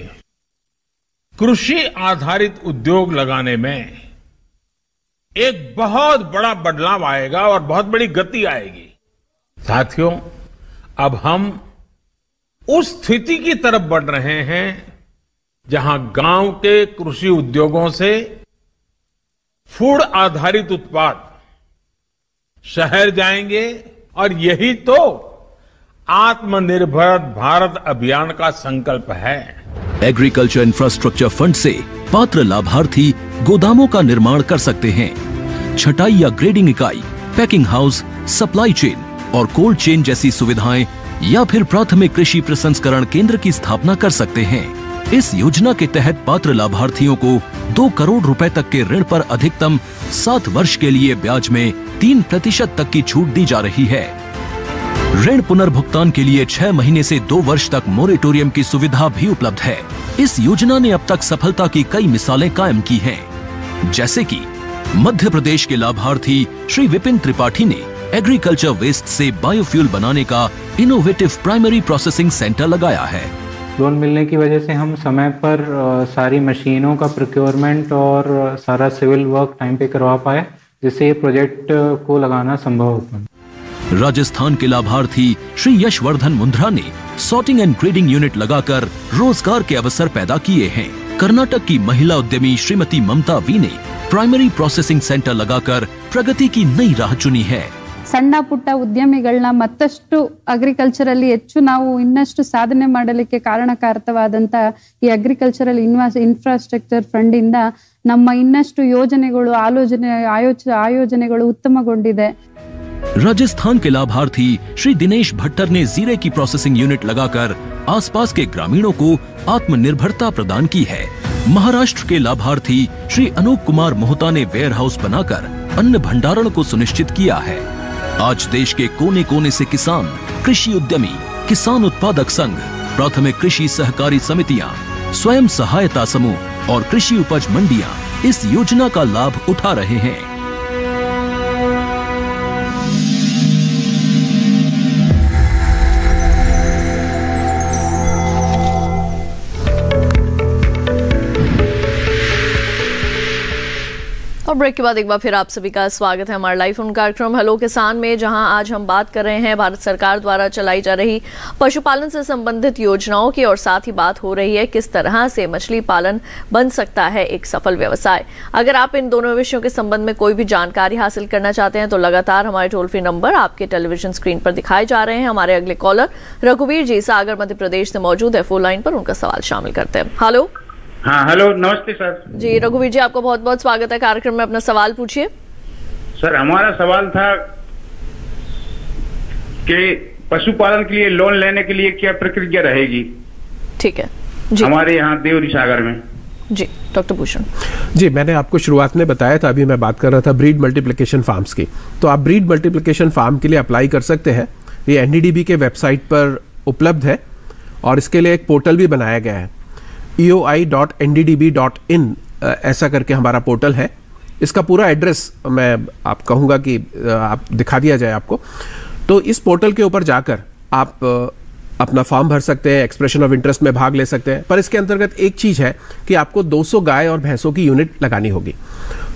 कृषि आधारित उद्योग लगाने में एक बहुत बड़ा बदलाव आएगा और बहुत बड़ी गति आएगी। साथियों, अब हम उस स्थिति की तरफ बढ़ रहे हैं जहां गांव के कृषि उद्योगों से फूड आधारित उत्पाद शहर जाएंगे और यही तो आत्मनिर्भर भारत अभियान का संकल्प है। एग्रीकल्चर इंफ्रास्ट्रक्चर फंड से पात्र लाभार्थी गोदामों का निर्माण कर सकते हैं, छटाई या ग्रेडिंग इकाई, पैकिंग हाउस, सप्लाई चेन और कोल्ड चेन जैसी सुविधाएं या फिर प्राथमिक कृषि प्रसंस्करण केंद्र की स्थापना कर सकते हैं। इस योजना के तहत पात्र लाभार्थियों को 2 करोड़ रुपए तक के ऋण पर अधिकतम 7 वर्ष के लिए ब्याज में 3% तक की छूट दी जा रही है। ऋण पुनर्भुगतान के लिए 6 महीने से 2 वर्ष तक मोरेटोरियम की सुविधा भी उपलब्ध है। इस योजना ने अब तक सफलता की कई मिसालें कायम की हैं, जैसे कि मध्य प्रदेश के लाभार्थी श्री विपिन त्रिपाठी ने एग्रीकल्चर वेस्ट से बायोफ्यूल बनाने का इनोवेटिव प्राइमरी प्रोसेसिंग सेंटर लगाया है। लोन मिलने की वजह से हम समय पर सारी मशीनों का प्रोक्योरमेंट और सारा सिविल वर्क टाइम पे करवा पाए, जिससे ये प्रोजेक्ट को लगाना संभव हो पाए। राजस्थान के लाभार्थी श्री यशवर्धन मुंद्रा ने सॉर्टिंग एंड ग्रेडिंग यूनिट लगाकर रोजगार के अवसर पैदा किए हैं। कर्नाटक की महिला उद्यमी श्रीमती ममता वी ने प्राइमरी प्रोसेसिंग सेंटर लगाकर प्रगति की नई राह चुनी है। ಸಣ್ಣ ಪುಟ್ಟ ಉದ್ಯಮಿಗಳನ್ನ ಮತ್ತಷ್ಟು ಅಗ್ರಿಕಲ್ಚರಲ್ಲಿ ಹೆಚ್ಚು ನಾವು ಇನ್ನಷ್ಟು ಸಾಧನೆ ಮಾಡಲಿಕ್ಕೆ ಕಾರಣಕಾರಕವಾದಂತ ಈ ಅಗ್ರಿಕಲ್ಚರಲ್ ಇನ್ಫ್ರಾಸ್ಟ್ರಕ್ಚರ್ ಫಂಡ್ ಇಂದ ನಮ್ಮ ಇನ್ನಷ್ಟು ಯೋಜನೆಗಳು ಆಯೋಜನೆಗಳು ಉತ್ತಮಗೊಂಡಿದೆ। राजस्थान के लाभार्थी श्री दिनेश भट्टर ने जीरे की प्रोसेसिंग यूनिट लगाकर आसपास के ग्रामीणों को आत्मनिर्भरता प्रदान की है। महाराष्ट्र के लाभार्थी श्री अनूप कुमार मोहता ने वेयर हाउस बनाकर अन्न भंडारण को सुनिश्चित किया है। आज देश के कोने कोने से किसान, कृषि उद्यमी, किसान उत्पादक संघ, प्राथमिक कृषि सहकारी समितियां, स्वयं सहायता समूह और कृषि उपज मंडियां इस योजना का लाभ उठा रहे हैं। और ब्रेक के बाद एक बार फिर आप सभी का स्वागत है हमारे लाइव फोन कार्यक्रम हेलो किसान में, जहां आज हम बात कर रहे हैं भारत सरकार द्वारा चलाई जा रही पशुपालन से संबंधित योजनाओं की, और साथ ही बात हो रही है किस तरह से मछली पालन बन सकता है एक सफल व्यवसाय। अगर आप इन दोनों विषयों के संबंध में कोई भी जानकारी हासिल करना चाहते हैं तो लगातार हमारे टोल फ्री नंबर आपके टेलीविजन स्क्रीन पर दिखाए जा रहे हैं। हमारे अगले कॉलर रघुवीर जी सागर मध्य प्रदेश से मौजूद है, फोन लाइन पर उनका सवाल शामिल करते हैं। हेलो। हाँ हेलो, नमस्ते सर। जी रघुवीर जी, आपको बहुत बहुत स्वागत है कार्यक्रम में, अपना सवाल पूछिए। सर हमारा सवाल था कि पशुपालन के लिए लोन लेने के लिए क्या प्रक्रिया रहेगी? ठीक है जी। हमारे यहाँ देवरी सागर में। जी डॉक्टर भूषण जी, मैंने आपको शुरुआत में बताया था, अभी मैं बात कर रहा था ब्रीड मल्टीप्लिकेशन फार्म्स की। तो आप ब्रीड मल्टीप्लिकेशन फार्म के लिए अप्लाई कर सकते हैं। ये एनडीडीबी के वेबसाइट पर उपलब्ध है और इसके लिए एक पोर्टल भी बनाया गया है, eoi.nddb.in ऐसा करके हमारा पोर्टल है। इसका पूरा एड्रेस मैं आप कहूँगा कि आप दिखा दिया जाए आपको। तो इस पोर्टल के ऊपर जाकर आप अपना फॉर्म भर सकते हैं, एक्सप्रेशन ऑफ इंटरेस्ट में भाग ले सकते हैं। पर इसके अंतर्गत एक चीज़ है कि आपको 200 गाय और भैंसों की यूनिट लगानी होगी,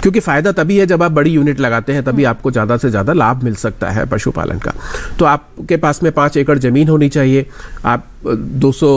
क्योंकि फ़ायदा तभी है जब आप बड़ी यूनिट लगाते हैं, तभी आपको ज़्यादा से ज़्यादा लाभ मिल सकता है पशुपालन का। तो आपके पास में 5 एकड़ ज़मीन होनी चाहिए, आप 200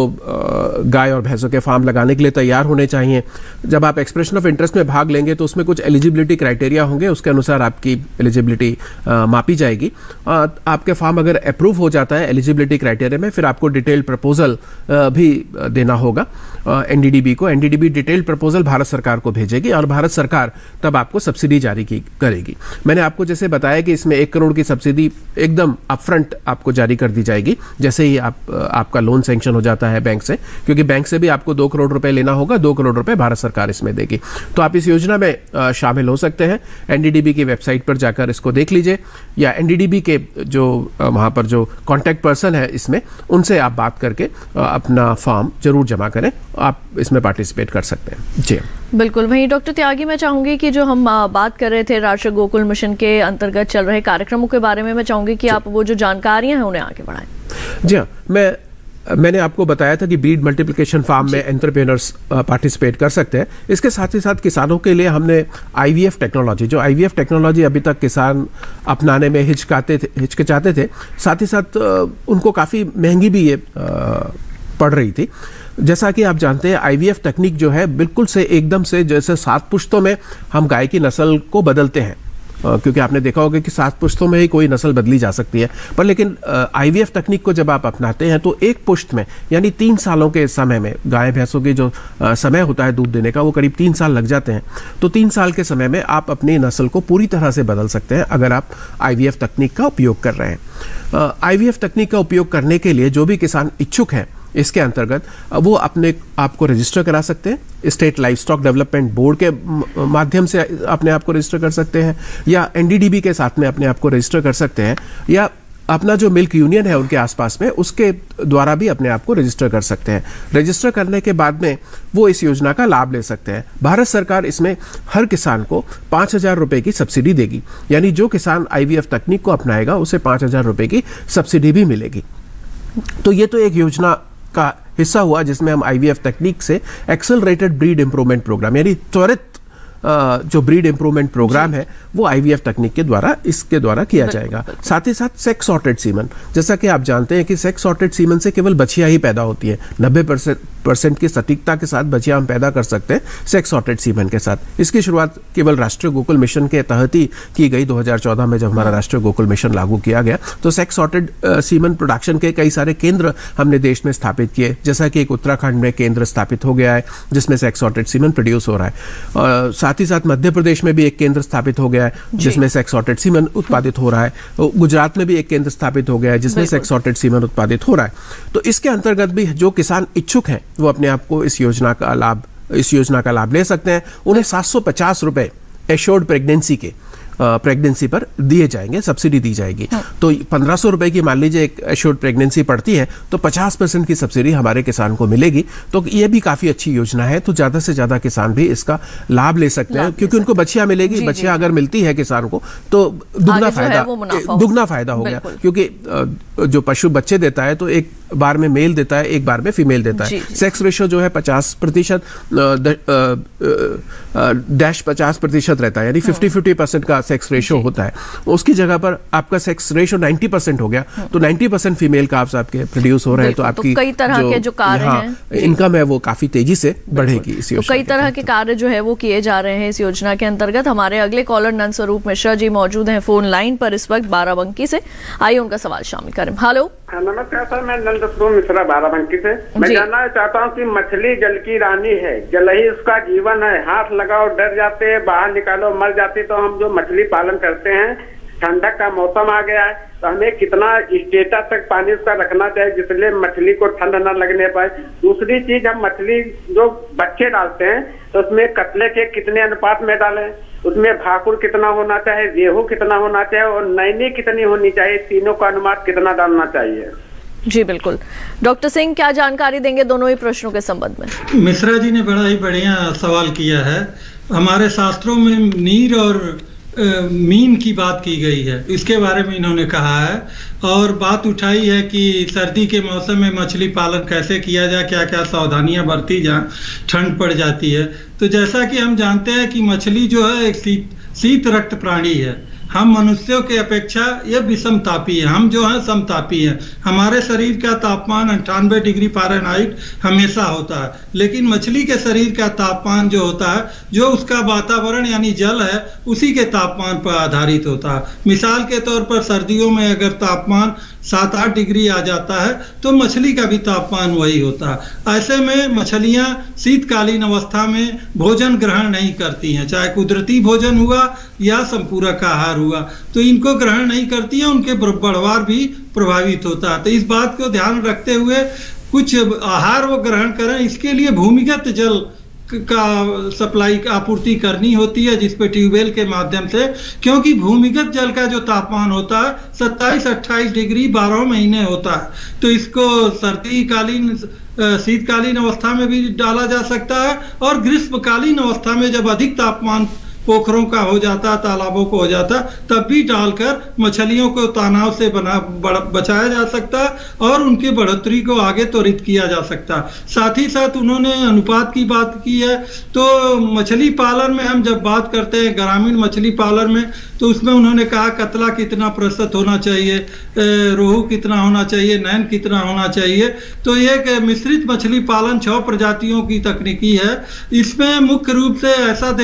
गाय और भैंसों के फार्म लगाने के लिए तैयार होने चाहिए। जब आप एक्सप्रेशन ऑफ इंटरेस्ट में भाग लेंगे तो उसमें कुछ एलिजिबिलिटी क्राइटेरिया होंगे, उसके अनुसार आपकी एलिजिबिलिटी मापी जाएगी। आपके फार्म अगर अप्रूव हो जाता है एलिजिबिलिटी क्राइटेरिया में, फिर आपको डिटेल प्रपोजल भी देना होगा एनडीडीबी को। एनडीडीबी डिटेल प्रपोजल भारत सरकार को भेजेगी और भारत सरकार तब आपको सब्सिडी जारी करेगी। मैंने आपको जैसे बताया कि इसमें 1 करोड़ की सब्सिडी एकदम अपफ्रंट आपको जारी कर दी जाएगी जैसे ही आपका लोन सैंक्शन हो जाता है बैंक से, क्योंकि बैंक से भी आपको 2 करोड़ रुपए लेना होगा, 2 करोड़ रुपए भारत सरकार इसमें देगी। तो आप इस योजना में शामिल हो सकते हैं। एनडीडीबी की वेबसाइट पर जाकर इसको देख लीजिए, या एनडीडीबी के जो वहाँ पर जो कॉन्टैक्ट पर्सन है इसमें, उनसे आप बात करके अपना फॉर्म जरूर जमा करें, आप इसमें पार्टिसिपेट कर सकते हैं। जी बिल्कुल। वहीं डॉक्टर त्यागी, मैं चाहूंगी कि जो हम बात कर रहे थे राष्ट्रीय गोकुल मिशन के अंतर्गत चल रहे कार्यक्रमों के बारे में, मैं चाहूंगी कि आप वो जो जानकारियां हैं उन्हें आगे बढ़ाएं। जी हाँ, मैंने आपको बताया था कि ब्रीड मल्टीप्लिकेशन फार्म में एंटरप्रेन्योर्स पार्टिसिपेट कर सकते हैं। इसके साथ ही साथ किसानों के लिए हमने आईवीएफ टेक्नोलॉजी, जो आईवीएफ टेक्नोलॉजी अभी तक किसान अपनाने में हिचकिचाते थे, साथ ही साथ उनको काफ़ी महंगी भी ये पड़ रही थी। जैसा कि आप जानते हैं आईवीएफ तकनीक जो है बिल्कुल से एकदम से जैसे 7 पुश्तों में हम गाय की नस्ल को बदलते हैं, क्योंकि आपने देखा होगा कि 7 पुश्तों में ही कोई नस्ल बदली जा सकती है। पर लेकिन आईवीएफ तकनीक को जब आप अपनाते हैं तो 1 पुश्त में, यानी 3 सालों के समय में, गाय भैंसों के जो समय होता है दूध देने का वो करीब 3 साल लग जाते हैं। तो 3 साल के समय में आप अपनी नस्ल को पूरी तरह से बदल सकते हैं अगर आप आईवीएफ तकनीक का उपयोग कर रहे हैं। आईवीएफ तकनीक का उपयोग करने के लिए जो भी किसान इच्छुक है इसके अंतर्गत वो अपने आप को रजिस्टर करा सकते हैं। State live stock development board के माध्यम से अपने आप को रजिस्टर कर सकते हैं, या एनडीडीबी के साथ में अपने आप को रजिस्टर कर सकते हैं, या अपना जो मिल्क यूनियन है उनके आसपास में उसके द्वारा भी अपने आप को रजिस्टर कर सकते हैं। रजिस्टर करने के बाद में वो इस योजना का लाभ ले सकते हैं। भारत सरकार इसमें हर किसान को 5,000 रुपए की सब्सिडी देगी, यानी जो किसान आईवीएफ तकनीक को अपनाएगा उसे 5,000 रुपए की सब्सिडी भी मिलेगी। तो ये तो एक योजना का हिस्सा हुआ, जिसमें हम IVF तकनीक से एक्सेलरेटेड ब्रीड इंप्रूवमेंट प्रोग्राम यानी त्वरित जो ब्रीड इंप्रूवमेंट प्रोग्राम है वो IVF तकनीक के द्वारा इसके द्वारा किया जाएगा। साथ ही साथ सेक्स सॉर्टेड सीमन, जैसा कि आप जानते हैं कि सेक्स सॉर्टेड सीमन से केवल बछिया ही पैदा होती है। 90% की सटीकता के साथ बछिया हम पैदा कर सकते हैं सेक्स सॉर्टेड सीमन के साथ। इसकी शुरुआत केवल राष्ट्रीय गोकुल मिशन के तहत ही की गई। 2014 में जब हमारा राष्ट्रीय गोकुल मिशन लागू किया गया तो सेक्स सॉर्टेड सीमन प्रोडक्शन के कई सारे केंद्र हमने देश में स्थापित किए, जैसा कि एक उत्तराखंड में केंद्र स्थापित हो गया है जिसमें सेक्स सॉर्टेड सीमन प्रोड्यूस हो रहा है। साथ ही साथ मध्य प्रदेश में भी एक केंद्र स्थापित हो गया है जिसमें सेक्स सॉर्टेड सीमन उत्पादित हो रहा है। गुजरात में भी एक केंद्र स्थापित हो गया है जिसमें सेक्स सॉर्टेड सीमन उत्पादित हो रहा है। तो इसके अंतर्गत भी जो किसान इच्छुक हैं वो अपने आप को इस योजना का लाभ ले सकते हैं। उन्हें 750 रुपए एश्योर्ड प्रेगनेंसी पर दिए जाएंगे, सब्सिडी दी जाएगी। तो 1500 रुपए की मान लीजिए एक एश्योर्ड प्रेगनेंसी पड़ती है तो 50% की सब्सिडी हमारे किसान को मिलेगी। तो ये भी काफी अच्छी योजना है। तो ज्यादा से ज्यादा किसान भी इसका लाभ ले सकते हैं क्योंकि उनको बछिया मिलेगी। बछिया अगर मिलती है किसान को तो दुगना फायदा हो गया, क्योंकि जो पशु बच्चे देता है तो एक बार में मेल देता है, एक बार में फीमेल देता है। सेक्स रेशो जो है 50% डैश 50% रहता है, यानी 50% का सेक्स रेशो होता है। उसकी जगह पर आपका सेक्स रेशो 90% हो गया तो 90% फीमेल काव्स आपके प्रोड्यूस हो रहे हैं। तो आपकी कई तरह के जो कार्य हैं, इनकम है वो काफी तेजी से बढ़ेगी इस योजना। तो कई तरह के कार्य जो है वो किए जा रहे हैं इस योजना के अंतर्गत। हमारे अगले कॉलर नंद स्वरूप मिश्रा जी मौजूद हैं फोन लाइन पर इस वक्त बाराबंकी से। आइए उनका सवाल शामिल करें। हेलो, नमस्कार सर, मैं नंद स्वरूप मिश्रा बाराबंकी से। मैं जानना चाहता हूँ कि मछली जल की रानी है, जल ही उसका जीवन है, हाथ लगाओ डर जाते हैं, बाहर निकालो मर जाती। तो हम जो मछली पालन करते हैं, ठंडक का मौसम आ गया है तो हमें कितना स्टेटा तक पानी उसका रखना चाहिए जिससे मछली को ठंड न लगने पाए। दूसरी चीज, हम मछली जो बच्चे डालते हैं तो उसमें कतले के कितने अनुपात में डालें, उसमें भाकुर कितना होना चाहिए, रेहू कितना होना चाहिए और नैनी कितनी होनी चाहिए, तीनों का अनुपात कितना डालना चाहिए। जी बिल्कुल, डॉक्टर सिंह क्या जानकारी देंगे दोनों ही प्रश्नों के संबंध में? मिश्रा जी ने बड़ा ही बढ़िया सवाल किया है। हमारे शास्त्रों में नीर और मीन की बात की गई है, इसके बारे में इन्होंने कहा है और बात उठाई है कि सर्दी के मौसम में मछली पालन कैसे किया जाए, क्या क्या सावधानियां बरती जाए, ठंड पड़ जाती है। तो जैसा कि हम जानते हैं कि मछली जो है एक शीत रक्त प्राणी है। हम मनुष्यों के अपेक्षा यह विषमतापी है, हम जो है समतापी हैं। हमारे शरीर का तापमान 98 डिग्री फ़ारेनहाइट हमेशा होता है, लेकिन मछली के शरीर का तापमान जो होता है, जो उसका वातावरण यानी जल है, उसी के तापमान पर आधारित होता है। मिसाल के तौर पर सर्दियों में अगर तापमान 7-8 डिग्री आ जाता है तो मछली का भी तापमान वही होता है। ऐसे में मछलियां शीतकालीन अवस्था में भोजन ग्रहण नहीं करती हैं, चाहे कुदरती भोजन हुआ या संपूरक आहार हुआ, तो इनको ग्रहण नहीं करती हैं, उनके बढ़वार भी प्रभावित होता है। तो इस बात को ध्यान रखते हुए कुछ आहार वो ग्रहण करें। इसके लिए भूमिगत जल का सप्लाई आपूर्ति करनी होती है, जिस पे ट्यूबवेल के माध्यम से, क्योंकि भूमिगत जल का जो तापमान होता है 27-28 डिग्री 12 महीने होता है। तो इसको सर्दीकालीन शीतकालीन अवस्था में भी डाला जा सकता है और ग्रीष्मकालीन अवस्था में जब अधिक तापमान पोखरों का हो जाता, तालाबों को हो जाता, तब भी डालकर मछलियों को तनाव से बचाया जा सकता है और उनकी बढ़ोतरी को आगे त्वरित किया जा सकता है। साथ ही साथ उन्होंने अनुपात की बात की है। तो मछली पालन में हम जब बात करते हैं ग्रामीण मछली पालन में, तो उसमें उन्होंने कहा कतला कितना प्रतिशत होना चाहिए, रोहू कितना होना चाहिए, नैन कितना होना चाहिए। तो एक मिश्रित मछली पालन 6 प्रजातियों की तकनीकी है। इसमें मुख्य रूप से ऐसा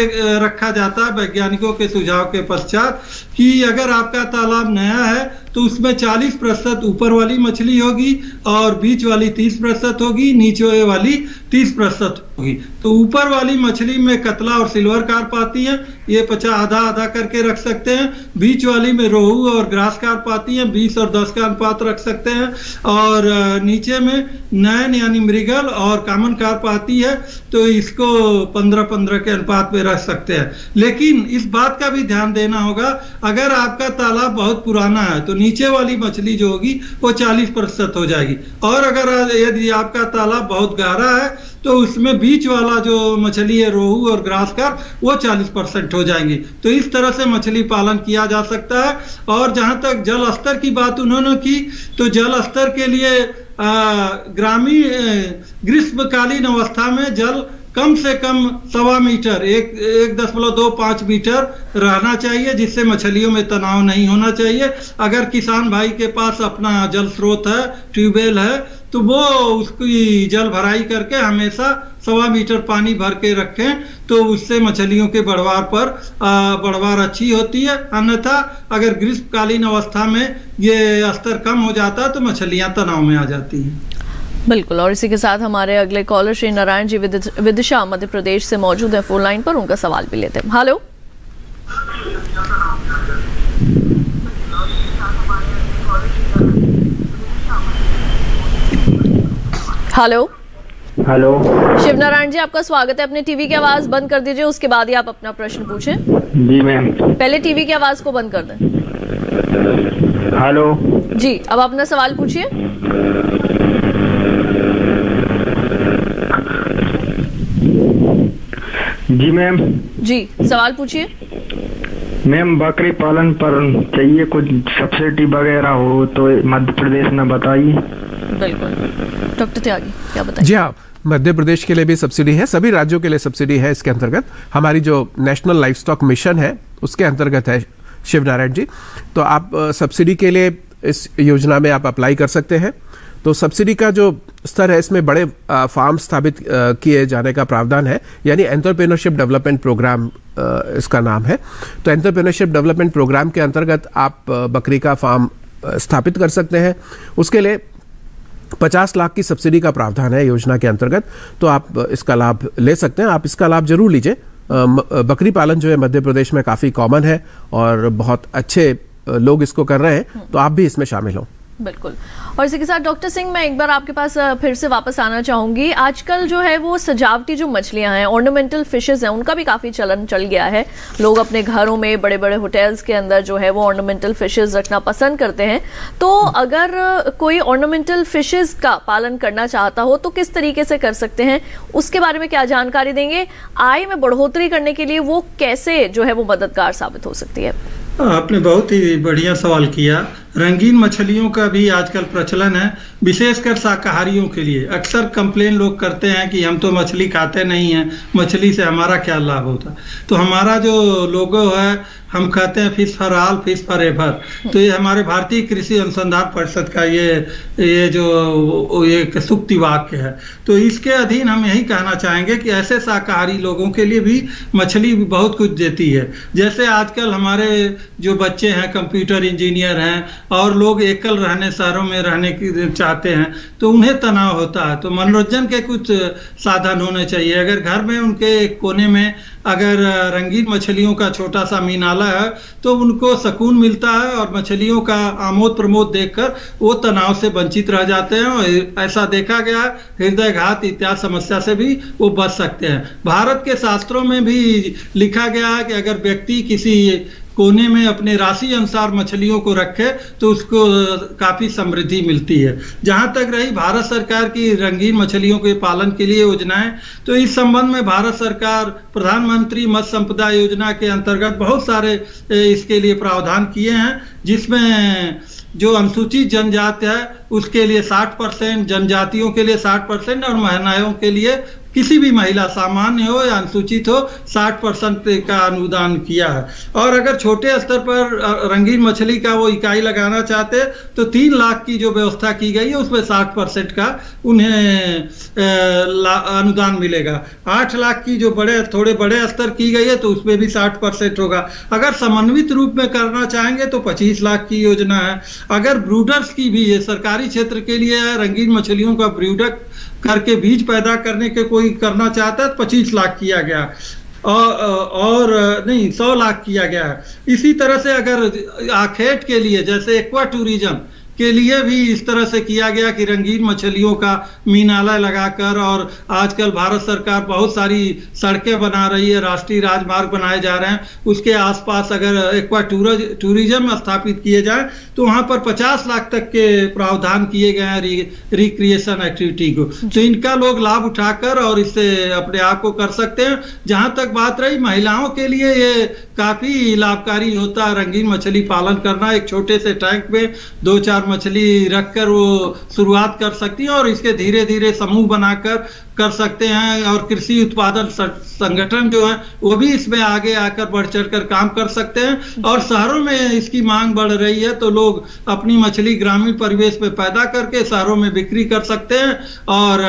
रखा जाता है वैज्ञानिकों के सुझाव के पश्चात कि अगर आपका तालाब नया है तो उसमें 40% ऊपर वाली मछली होगी और बीच वाली 30% होगी, नीचे वाली 30% होगी। तो ऊपर वाली मछली में कतला और सिल्वर कार्प आती है, ये 50 आधा करके रख सकते हैं। बीच वाली में रोहू और ग्रास कार्प आती है, 20 और 10 का अनुपात रख सकते हैं। और नीचे में नैन यानी मृगल और कॉमन कार्प आती है, तो इसको 15-15 के अनुपात में रख सकते हैं। लेकिन इस बात का भी ध्यान देना होगा, अगर आपका तालाब बहुत पुराना है तो नीचे वाली मछली जो होगी वो 40% हो जाएगी, और अगर यदि आपका तालाब बहुत गहरा है तो उसमें बीच वाला जो मछली है रोहू और ग्रास कार्प वो 40% हो जाएंगी। तो इस तरह से मछली पालन किया जा सकता है। और जहां तक जल स्तर की बात उन्होंने की, तो जल स्तर के लिए ग्रीष्मकालीन अवस्था में जल कम से कम 1.25 मीटर 1.25 मीटर रहना चाहिए, जिससे मछलियों में तनाव नहीं होना चाहिए। अगर किसान भाई के पास अपना जल स्रोत है, ट्यूबवेल है, तो वो उसकी जल भराई करके हमेशा 1.25 मीटर पानी भर के रखें, तो उससे मछलियों के बढ़वार अच्छी होती है। अन्यथा अगर ग्रीष्मकालीन अवस्था में ये स्तर कम हो जाता है तो मछलियां तनाव में आ जाती हैं। बिल्कुल। और इसी के साथ हमारे अगले कॉलर श्री नारायण जी विदिशा मध्य प्रदेश से मौजूद है फोन लाइन पर, उनका सवाल भी लेते हैं। Hello hello hello Shiv Narayan ji, आपका स्वागत है। अपने टीवी की आवाज बंद कर दीजिए, उसके बाद ही आप अपना प्रश्न पूछें। जी मैम। पहले टीवी की आवाज को बंद कर दें। हेलो जी, अब अपना सवाल पूछिए। जी मैम। जी, सवाल पूछिए। मैम, बकरी पालन पर चाहिए कुछ सब्सिडी वगैरह हो तो मध्य प्रदेश में बताइए। बिल्कुल, डॉक्टर त्यागी क्या बताइए? जी हाँ, मध्य प्रदेश के लिए भी सब्सिडी है, सभी राज्यों के लिए सब्सिडी है। इसके अंतर्गत हमारी जो नेशनल लाइफ स्टॉक मिशन है उसके अंतर्गत है शिव नारायण जी। तो आप सब्सिडी के लिए इस योजना में आप अप्लाई कर सकते हैं। तो सब्सिडी का जो स्तर है, इसमें बड़े फार्म स्थापित किए जाने का प्रावधान है, यानी एंटरप्रेन्योरशिप डेवलपमेंट प्रोग्राम इसका नाम है। तो एंटरप्रेन्योरशिप डेवलपमेंट प्रोग्राम के अंतर्गत आप बकरी का फार्म स्थापित कर सकते हैं। उसके लिए 50 लाख की सब्सिडी का प्रावधान है योजना के अंतर्गत, तो आप इसका लाभ ले सकते हैं। आप इसका लाभ जरूर लीजिए। बकरी पालन जो है मध्य प्रदेश में काफ़ी कॉमन है और बहुत अच्छे लोग इसको कर रहे हैं, तो आप भी इसमें शामिल हों। बिल्कुल। और इसी के साथ डॉक्टर सिंह, मैं एक बार आपके पास फिर से वापस आना चाहूंगी। आजकल जो है वो सजावटी जो मछलियां हैं, ऑर्नामेंटल फिशेस हैं, उनका भी काफी चलन चल गया है। लोग अपने घरों में, बड़े बड़े होटल्स के अंदर जो है वो ऑर्नामेंटल फिशेस रखना पसंद करते हैं। तो अगर कोई ऑर्नामेंटल फिशेस का पालन करना चाहता हो तो किस तरीके से कर सकते हैं, उसके बारे में क्या जानकारी देंगे? आय में बढ़ोतरी करने के लिए वो कैसे जो है वो मददगार साबित हो सकती है? आपने बहुत ही बढ़िया सवाल किया। रंगीन मछलियों का भी आजकल प्रचलन है, विशेषकर शाकाहारियों के लिए। अक्सर कंप्लेन लोग करते हैं कि हम तो मछली खाते नहीं हैं, मछली से हमारा क्या लाभ होता। तो हमारा जो लोगो है, हम कहते हैं fish for all, fish for ever. तो ये हमारे भारतीय कृषि अनुसंधान परिषद का ये जो एक सूक्ति वाक्य है। तो इसके अधीन हम यही कहना चाहेंगे कि ऐसे शाकाहारी लोगों के लिए भी मछली बहुत कुछ देती है। जैसे आजकल हमारे जो बच्चे हैं कंप्यूटर इंजीनियर हैं और लोग एकल रहने, शहरों में रहने की चाहते हैं, तो उन्हें तनाव होता है। तो मनोरंजन के कुछ साधन होने चाहिए। अगर घर में उनके एक कोने में अगर रंगीन मछलियों का छोटा सा मीनाला है तो उनको सुकून मिलता है और मछलियों का आमोद प्रमोद देखकर वो तनाव से वंचित रह जाते हैं। और ऐसा देखा गया, हृदयघात इत्यादि समस्या से भी वो बच सकते हैं। भारत के शास्त्रों में भी लिखा गया है कि अगर व्यक्ति किसी कोने में अपने राशि अनुसार मछलियों को रखे तो उसको काफी समृद्धि मिलती है। जहां तक रही भारत सरकार की रंगीन मछलियों के पालन के लिए योजनाएं, तो इस संबंध में भारत सरकार प्रधानमंत्री मत्स्य संपदा योजना के अंतर्गत बहुत सारे इसके लिए प्रावधान किए हैं, जिसमें जो अनुसूचित जनजाति है उसके लिए 60%, जनजातियों के लिए 60% और महिलाओं के लिए किसी भी महिला, सामान्य हो या अनुसूचित हो, 60% का अनुदान किया है। और अगर छोटे स्तर पर रंगीन मछली का वो इकाई लगाना चाहते तो 3 लाख की जो व्यवस्था की गई है उसमें 60% का उन्हें अनुदान मिलेगा। 8 लाख की जो थोड़े बड़े स्तर की गई है तो उसमें भी 60% होगा। अगर समन्वित रूप में करना चाहेंगे तो 25 लाख की योजना है। अगर ब्रूडर्स की भी है, सरकारी क्षेत्र के लिए रंगीन मछलियों का ब्रूडर करके बीज पैदा करने के कोई करना चाहता है तो 25 लाख किया गया और नहीं 100 लाख किया गया है। इसी तरह से अगर आखेट के लिए जैसे एक्वा टूरिज्म के लिए भी इस तरह से किया गया कि रंगीन मछलियों का मीनाला लगाकर, और आजकल भारत सरकार बहुत सारी सड़कें बना रही है, राष्ट्रीय राजमार्ग बनाए जा रहे हैं, उसके आसपास अगर एक्वा टूरिज्म स्थापित किए जाए तो वहां पर 50 लाख तक के प्रावधान किए गए हैं रिक्रिएशन एक्टिविटी को। तो इनका लोग लाभ उठाकर और इससे अपने आप को कर सकते हैं। जहां तक बात रही महिलाओं के लिए, ये काफी लाभकारी होता है रंगीन मछली पालन करना। एक छोटे से टैंक में 2-4 मछली रखकर वो शुरुआत कर सकती हैं और इसके धीरे धीरे समूह बनाकर कर सकते हैं। और कृषि उत्पादन संगठन जो है वो भी इसमें आगे आकर बढ़ चढ़ कर काम कर सकते हैं। और शहरों में इसकी मांग बढ़ रही है तो लोग अपनी मछली ग्रामीण परिवेश में पैदा करके शहरों में बिक्री कर सकते हैं और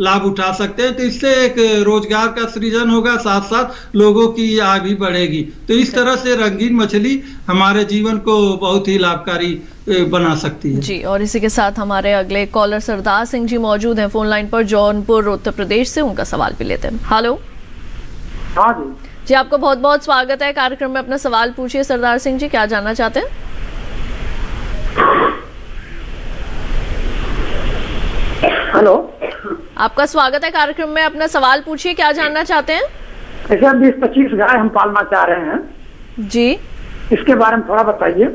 लाभ उठा सकते हैं। तो इससे एक रोजगार का सृजन होगा, साथ साथ लोगों की आय भी बढ़ेगी। तो इस तरह से रंगीन मछली हमारे जीवन को बहुत ही लाभकारी बना सकती है। जी, और इसी के साथ हमारे अगले कॉलर सरदार सिंह जी मौजूद हैं फोन लाइन पर जौनपुर उत्तर प्रदेश से। उनका सवाल भी लेते हैं। हेलो। हाँ जी, आपको बहुत बहुत स्वागत है कार्यक्रम में। अपना सवाल पूछिए सरदार सिंह जी, क्या जानना चाहते हैं? हेलो, आपका स्वागत है कार्यक्रम में। अपना सवाल पूछिए, क्या जानना चाहते हैं? ऐसे 20-25 गाय हम पालना चाह रहे हैं जी, इसके बारे में थोड़ा बताइए।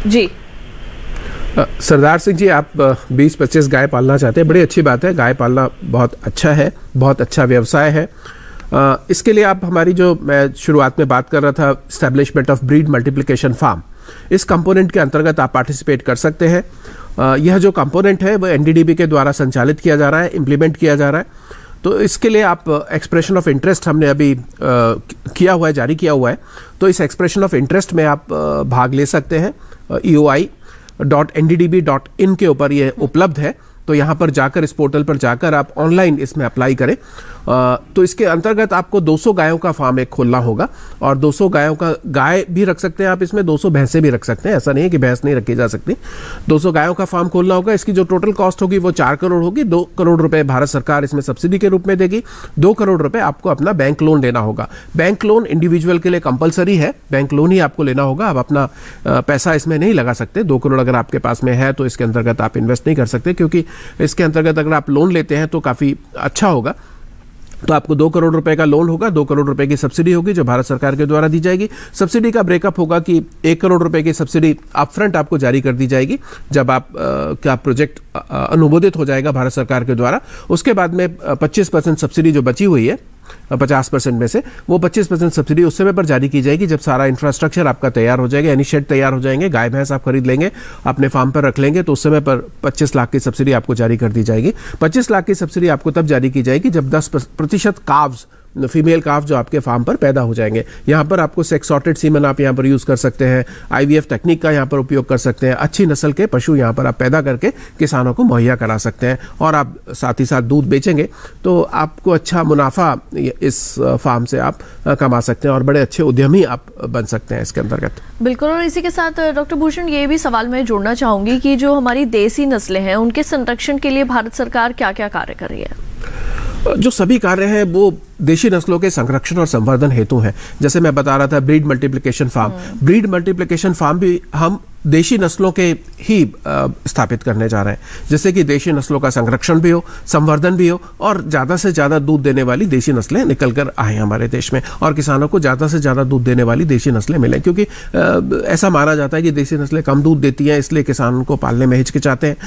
जी सरदार सिंह जी, आप 20-25 गाय पालना चाहते हैं, बड़ी अच्छी बात है। गाय पालना बहुत अच्छा है, बहुत अच्छा व्यवसाय है। इसके लिए आप हमारी जो मैं शुरुआत में बात कर रहा था establishment of breed multiplication farm, इस कंपोनेंट के अंतर्गत आप पार्टिसिपेट कर सकते हैं। यह जो कंपोनेंट है वो एनडीडीबी के द्वारा संचालित किया जा रहा है, इम्प्लीमेंट किया जा रहा है। तो इसके लिए आप एक्सप्रेशन ऑफ इंटरेस्ट हमने अभी किया हुआ है, जारी किया हुआ है। तो इस एक्सप्रेशन ऑफ इंटरेस्ट में आप भाग ले सकते हैं। eoi.nddb.in के ऊपर ये उपलब्ध है। तो यहाँ पर जाकर, इस पोर्टल पर जाकर आप ऑनलाइन इसमें अप्लाई करें। तो इसके अंतर्गत आपको 200 गायों का फार्म एक खोलना होगा और 200 गायों का, गाय भी रख सकते हैं आप इसमें, 200 भैंसें भी रख सकते हैं। ऐसा नहीं है कि भैंस नहीं रखी जा सकती। 200 गायों का फार्म खोलना होगा। इसकी जो टोटल कॉस्ट होगी वो 4 करोड़ होगी। 2 करोड़ रुपए भारत सरकार इसमें सब्सिडी के रूप में देगी। 2 करोड़ रुपए आपको अपना बैंक लोन लेना होगा। बैंक लोन इंडिविजुअल के लिए कंपलसरी है, बैंक लोन ही आपको लेना होगा। आप अपना पैसा इसमें नहीं लगा सकते। 2 करोड़ अगर आपके पास में है तो इसके अंतर्गत आप इन्वेस्ट नहीं कर सकते, क्योंकि इसके अंतर्गत अगर आप लोन लेते हैं तो काफ़ी अच्छा होगा। तो आपको 2 करोड़ रुपए का लोन होगा, 2 करोड़ रुपए की सब्सिडी होगी जो भारत सरकार के द्वारा दी जाएगी। सब्सिडी का ब्रेकअप होगा कि 1 करोड़ रुपए की सब्सिडी अपफ्रंट आपको जारी कर दी जाएगी जब आप क्या प्रोजेक्ट अनुमोदित हो जाएगा भारत सरकार के द्वारा। उसके बाद में 25% सब्सिडी जो बची हुई है 50% में से, वो 25% सब्सिडी उस समय पर जारी की जाएगी जब सारा इंफ्रास्ट्रक्चर आपका तैयार हो जाएगा, यानी शेड तैयार हो जाएंगे, गाय भैंस आप खरीद लेंगे, अपने फार्म पर रख लेंगे, तो उस समय पर 25 लाख की सब्सिडी आपको जारी कर दी जाएगी। 25 लाख की सब्सिडी आपको तब जारी की जाएगी जब 10% काव्स, फीमेल काफ जो आपके फार्म पर पैदा हो जाएंगे। यहाँ पर आपको सेक्स सॉर्टेड सीमन आप यहाँ पर यूज कर सकते हैं, IVF टेक्निक का यहाँ पर उपयोग कर सकते हैं। अच्छी नस्ल के पशु यहाँ पर आप पैदा करके किसानों को मुहैया करा सकते हैं और आप साथ ही साथ दूध बेचेंगे तो आपको अच्छा मुनाफा इस फार्म से आप कमा सकते हैं और बड़े अच्छे उद्यमी आप बन सकते हैं इसके अंतर्गत। बिल्कुल। और इसी के साथ डॉक्टर भूषण, ये भी सवाल मैं जोड़ना चाहूंगी कि जो हमारी देसी नस्लें हैं उनके संरक्षण के लिए भारत सरकार क्या क्या कार्य कर रही है? जो सभी कार्य हैं वो देशी नस्लों के संरक्षण और संवर्धन हेतु हैं। जैसे मैं बता रहा था breed multiplication farm, breed multiplication farm भी हम देशी नस्लों के ही स्थापित करने जा रहे हैं, जिससे कि देशी नस्लों का संरक्षण भी हो, संवर्धन भी हो और ज़्यादा से ज़्यादा दूध देने वाली देशी नस्लें निकल कर आए हमारे देश में और किसानों को ज़्यादा से ज़्यादा दूध देने वाली देशी नस्लें मिलें। क्योंकि ऐसा माना जाता है कि देशी नस्लें कम दूध देती हैं, इसलिए किसानों को पालने में हिचकिचाते हैं।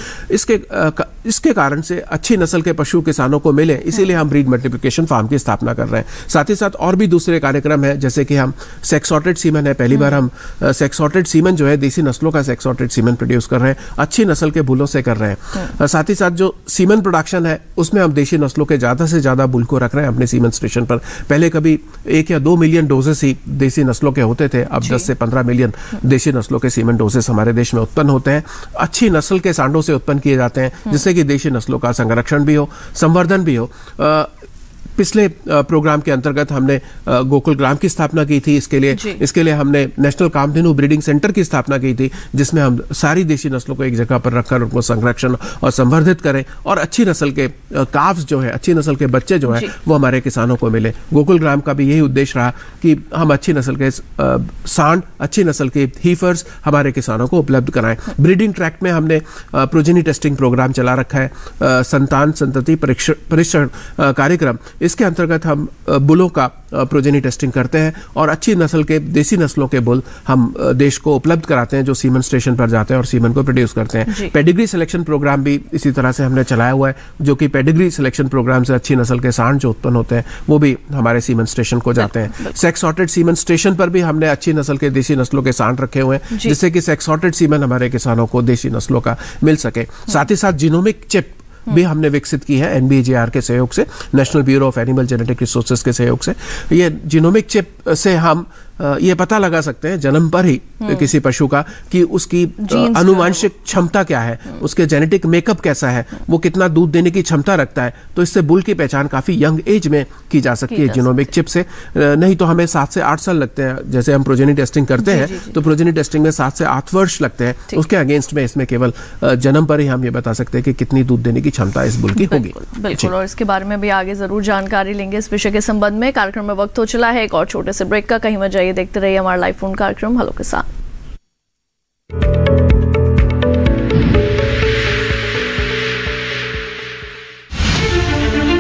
इसके कारण से अच्छी नस्ल के पशु किसानों को मिले, इसीलिए हम ब्रीड मल्टीप्लिकेशन फार्म की स्थापना कर रहे हैं। साथ ही साथ और भी दूसरे कार्यक्रम हैं, जैसे कि हम सेक्स सॉर्टेड सीमन है, पहली बार हम सेक्स सॉर्टेड सीमन जो है देसी नस्लों का सेक्स सॉर्टेड सीमन प्रोड्यूस कर रहे हैं, अच्छी नस्ल के बुलों से कर रहे हैं। साथ ही साथ जो सीमन प्रोडक्शन है उसमें हम देशी नस्लों के ज़्यादा से ज़्यादा बुल को रख रहे हैं अपने सीमन स्टेशन पर। पहले कभी 1 या 2 मिलियन डोजेस ही देसी नस्लों के होते थे, अब 10 से 15 मिलियन देशी नस्लों के सीमन डोजेस हमारे देश में उत्पन्न होते हैं। अच्छी नस्ल के सांडों से उत्पन्न किए जाते हैं, जिससे कि देशी नस्लों का संरक्षण भी हो, संवर्धन भी हो। पिछले प्रोग्राम के अंतर्गत हमने गोकुल ग्राम की स्थापना की थी। इसके लिए हमने नेशनल कामधेनु ब्रीडिंग सेंटर की स्थापना की थी, जिसमें हम सारी देशी नस्लों को एक जगह पर रखकर उनको संरक्षण और संवर्धित करें और अच्छी नस्ल के काव्स जो है, अच्छी नस्ल के बच्चे जो है वो हमारे किसानों को मिले। गोकुल ग्राम का भी यही उद्देश्य रहा कि हम अच्छी नस्ल के सांड, अच्छी नस्ल के हीफर्स हमारे किसानों को उपलब्ध कराएं। ब्रीडिंग ट्रैक्ट में हमने प्रोजेनी टेस्टिंग प्रोग्राम चला रखा है, संतान संतति परीक्षण कार्यक्रम। इसके अंतर्गत हम बुलों का प्रोजेनी टेस्टिंग करते हैं और अच्छी नस्ल के देसी नस्लों के बुल हम देश को उपलब्ध कराते हैं जो सीमन स्टेशन पर जाते हैं और सीमन को प्रोड्यूस करते हैं। पेडिग्री सिलेक्शन प्रोग्राम भी इसी तरह से हमने चलाया हुआ है, जो कि पेडिग्री सिलेक्शन प्रोग्राम से अच्छी नस्ल के सांड जो उत्पन्न होते हैं वो भी हमारे सीमन स्टेशन को जाते हैं। सेक्स सॉर्टेड सीमन स्टेशन पर भी हमने अच्छी नस्ल के देसी नस्लों के सांड रखे हुए हैं जिससे कि सेक्स सॉर्टेड सीमन हमारे किसानों को देसी नस्लों का मिल सके। साथ ही साथ जीनोमिक चिप भी हमने विकसित की है NBJR के सहयोग से, national bureau of animal genetic resources के सहयोग से। ये जीनोमिक चिप से हम ये पता लगा सकते हैं जन्म पर ही किसी पशु का कि उसकी आनुवांशिक क्षमता क्या है, उसके जेनेटिक मेकअप कैसा है, वो कितना दूध देने की क्षमता रखता है। तो इससे बुल की पहचान काफी यंग एज में की जा सकती है जीनोमिक चिप से। नहीं तो हमें 7 से 8 साल लगते हैं, जैसे हम प्रोजेनी टेस्टिंग करते हैं तो प्रोजेनी टेस्टिंग में 7 से 8 वर्ष लगते हैं। उसके अगेंस्ट में इसमें केवल जन्म पर ही हम ये बता सकते हैं कि कितनी दूध देने की क्षमता इस बुल की होगी। बिल्कुल, और इसके बारे में भी आगे जरूर जानकारी लेंगे इस विषय के संबंध में। कार्यक्रम में वक्त हो चला है एक और छोटे से ब्रेक का, कहीं मत जाइए, देखते रहिए हमारा लाइव फोन कार्यक्रम हेलो किसान।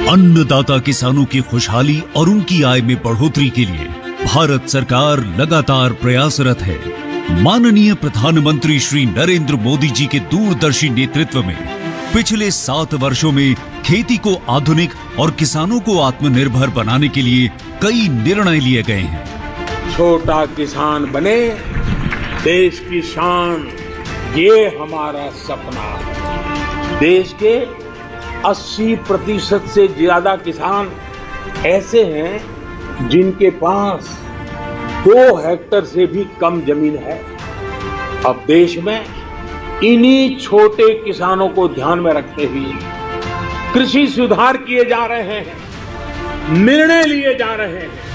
अन्नदाता किसानों की खुशहाली और उनकी आय में बढ़ोतरी के लिए भारत सरकार लगातार प्रयासरत है। माननीय प्रधानमंत्री श्री नरेंद्र मोदी जी के दूरदर्शी नेतृत्व में पिछले 7 वर्षों में खेती को आधुनिक और किसानों को आत्मनिर्भर बनाने के लिए कई निर्णय लिए गए हैं। छोटा किसान बने देश की शान, ये हमारा सपना है। देश के 80% से ज्यादा किसान ऐसे हैं जिनके पास 2 हेक्टेयर से भी कम जमीन है। अब देश में इन्हीं छोटे किसानों को ध्यान में रखते हुए कृषि सुधार किए जा रहे हैं, निर्णय लिए जा रहे हैं।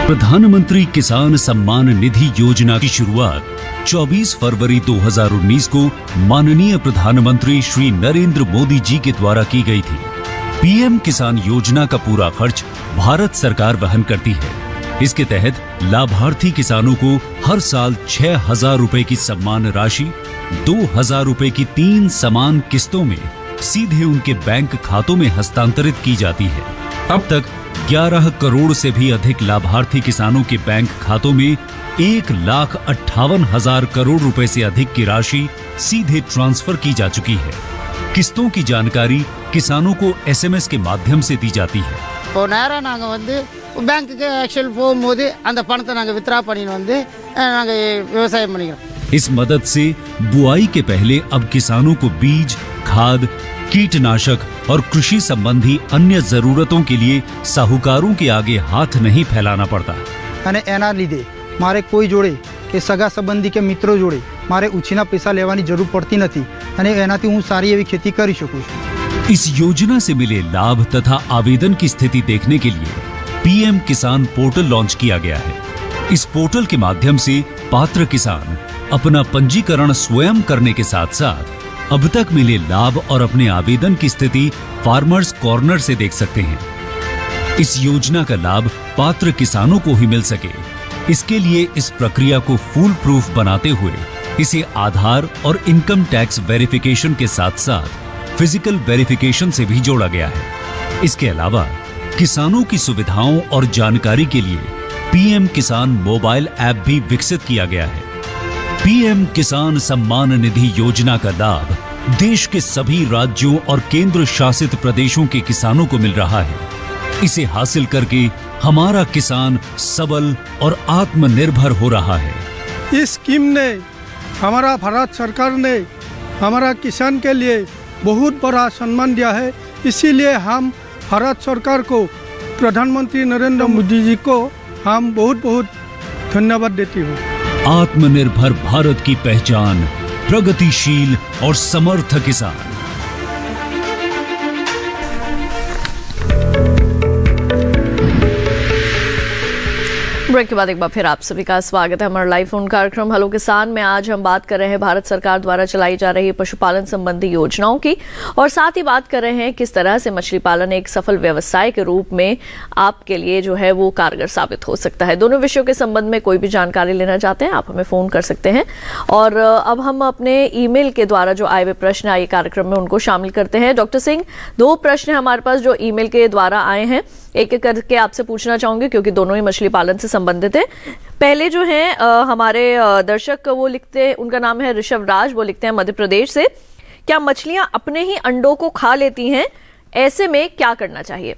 प्रधानमंत्री किसान सम्मान निधि योजना की शुरुआत 24 फरवरी 2019 को माननीय प्रधानमंत्री श्री नरेंद्र मोदी जी के द्वारा की गई थी। पीएम किसान योजना का पूरा खर्च भारत सरकार वहन करती है। इसके तहत लाभार्थी किसानों को हर साल 6,000 रुपए की सम्मान राशि 2,000 रुपए की 3 समान किस्तों में सीधे उनके बैंक खातों में हस्तांतरित की जाती है। अब तक 11 करोड़ से भी अधिक लाभार्थी किसानों के बैंक खातों में 1,58,000 करोड़ रुपए से अधिक की राशि सीधे ट्रांसफर की जा चुकी है। किस्तों की जानकारी किसानों को SMS के माध्यम से दी जाती है। बैंक के एक्चुअल போகும்போது அந்த பணத்தை நாங்க வித்ரா பண்ணிட்டு வந்து நாங்க விவசாயம் பண்ணிக்கிறோம்। इस मदद से बुआई के पहले अब किसानों को बीज, खाद, कीटनाशक और कृषि संबंधी अन्य जरूरतों के लिए साहूकारों के आगे हाथ नहीं फैलाना पड़ता। અને એના લીધે મારે કોઈ જોડે કે સગા સંબંધી કે મિત્રો જોડે મારે ઉછીના પૈસા લેવાની જરૂર પડતી નથી અને એનાથી હું સારી એવી खेती કરી શકું છું। इस योजना से मिले लाभ तथा आवेदन की स्थिति देखने के लिए पीएम किसान पोर्टल लॉन्च किया गया है। इस पोर्टल के माध्यम से पात्र किसान अपना पंजीकरण स्वयं करने के साथ साथ अब तक मिले लाभ और अपने आवेदन की स्थिति फार्मर्स कॉर्नर से देख सकते हैं। इस योजना का लाभ पात्र किसानों को ही मिल सके, इसके लिए इस प्रक्रिया को फूल प्रूफ बनाते हुए इसे आधार और इनकम टैक्स वेरिफिकेशन के साथ साथ फिजिकल वेरिफिकेशन से भी जोड़ा गया है। इसके अलावा किसानों की सुविधाओं और जानकारी के लिए पीएम किसान मोबाइल ऐप भी विकसित किया गया है। पीएम किसान सम्मान निधि योजना का लाभ देश के सभी राज्यों और केंद्र शासित प्रदेशों के किसानों को मिल रहा है। इसे हासिल करके हमारा किसान सबल और आत्मनिर्भर हो रहा है। इस स्कीम ने हमारा भारत सरकार ने हमारा किसान के लिए बहुत बड़ा सम्मान दिया है। इसीलिए हम भारत सरकार को, प्रधानमंत्री नरेंद्र मोदी जी को हम बहुत बहुत धन्यवाद देती हूँ। आत्मनिर्भर भारत की पहचान प्रगतिशील और समर्थ किसान। ब्रेक के बाद एक बार फिर आप सभी का स्वागत है हमारा लाइव फोन कार्यक्रम हेलो किसान में। आज हम बात कर रहे हैं भारत सरकार द्वारा चलाई जा रही पशुपालन संबंधी योजनाओं की और साथ ही बात कर रहे हैं किस तरह से मछली पालन एक सफल व्यवसाय के रूप में आपके लिए जो है वो कारगर साबित हो सकता है। दोनों विषयों के संबंध में कोई भी जानकारी लेना चाहते हैं आप हमें फोन कर सकते हैं। और अब हम अपने ईमेल के द्वारा जो आए हुए प्रश्न आए कार्यक्रम में उनको शामिल करते हैं। डॉक्टर सिंह, 2 प्रश्न हमारे पास जो ईमेल के द्वारा आए हैं, एक एक करके आपसे पूछना चाहूंगी क्योंकि दोनों ही मछली पालन से संबंधित है। पहले जो है हमारे दर्शक वो लिखते हैं, उनका नाम है ऋषभ राज, वो लिखते हैं मध्य प्रदेश से, क्या मछलियां अपने ही अंडों को खा लेती हैं? ऐसे में क्या करना चाहिए?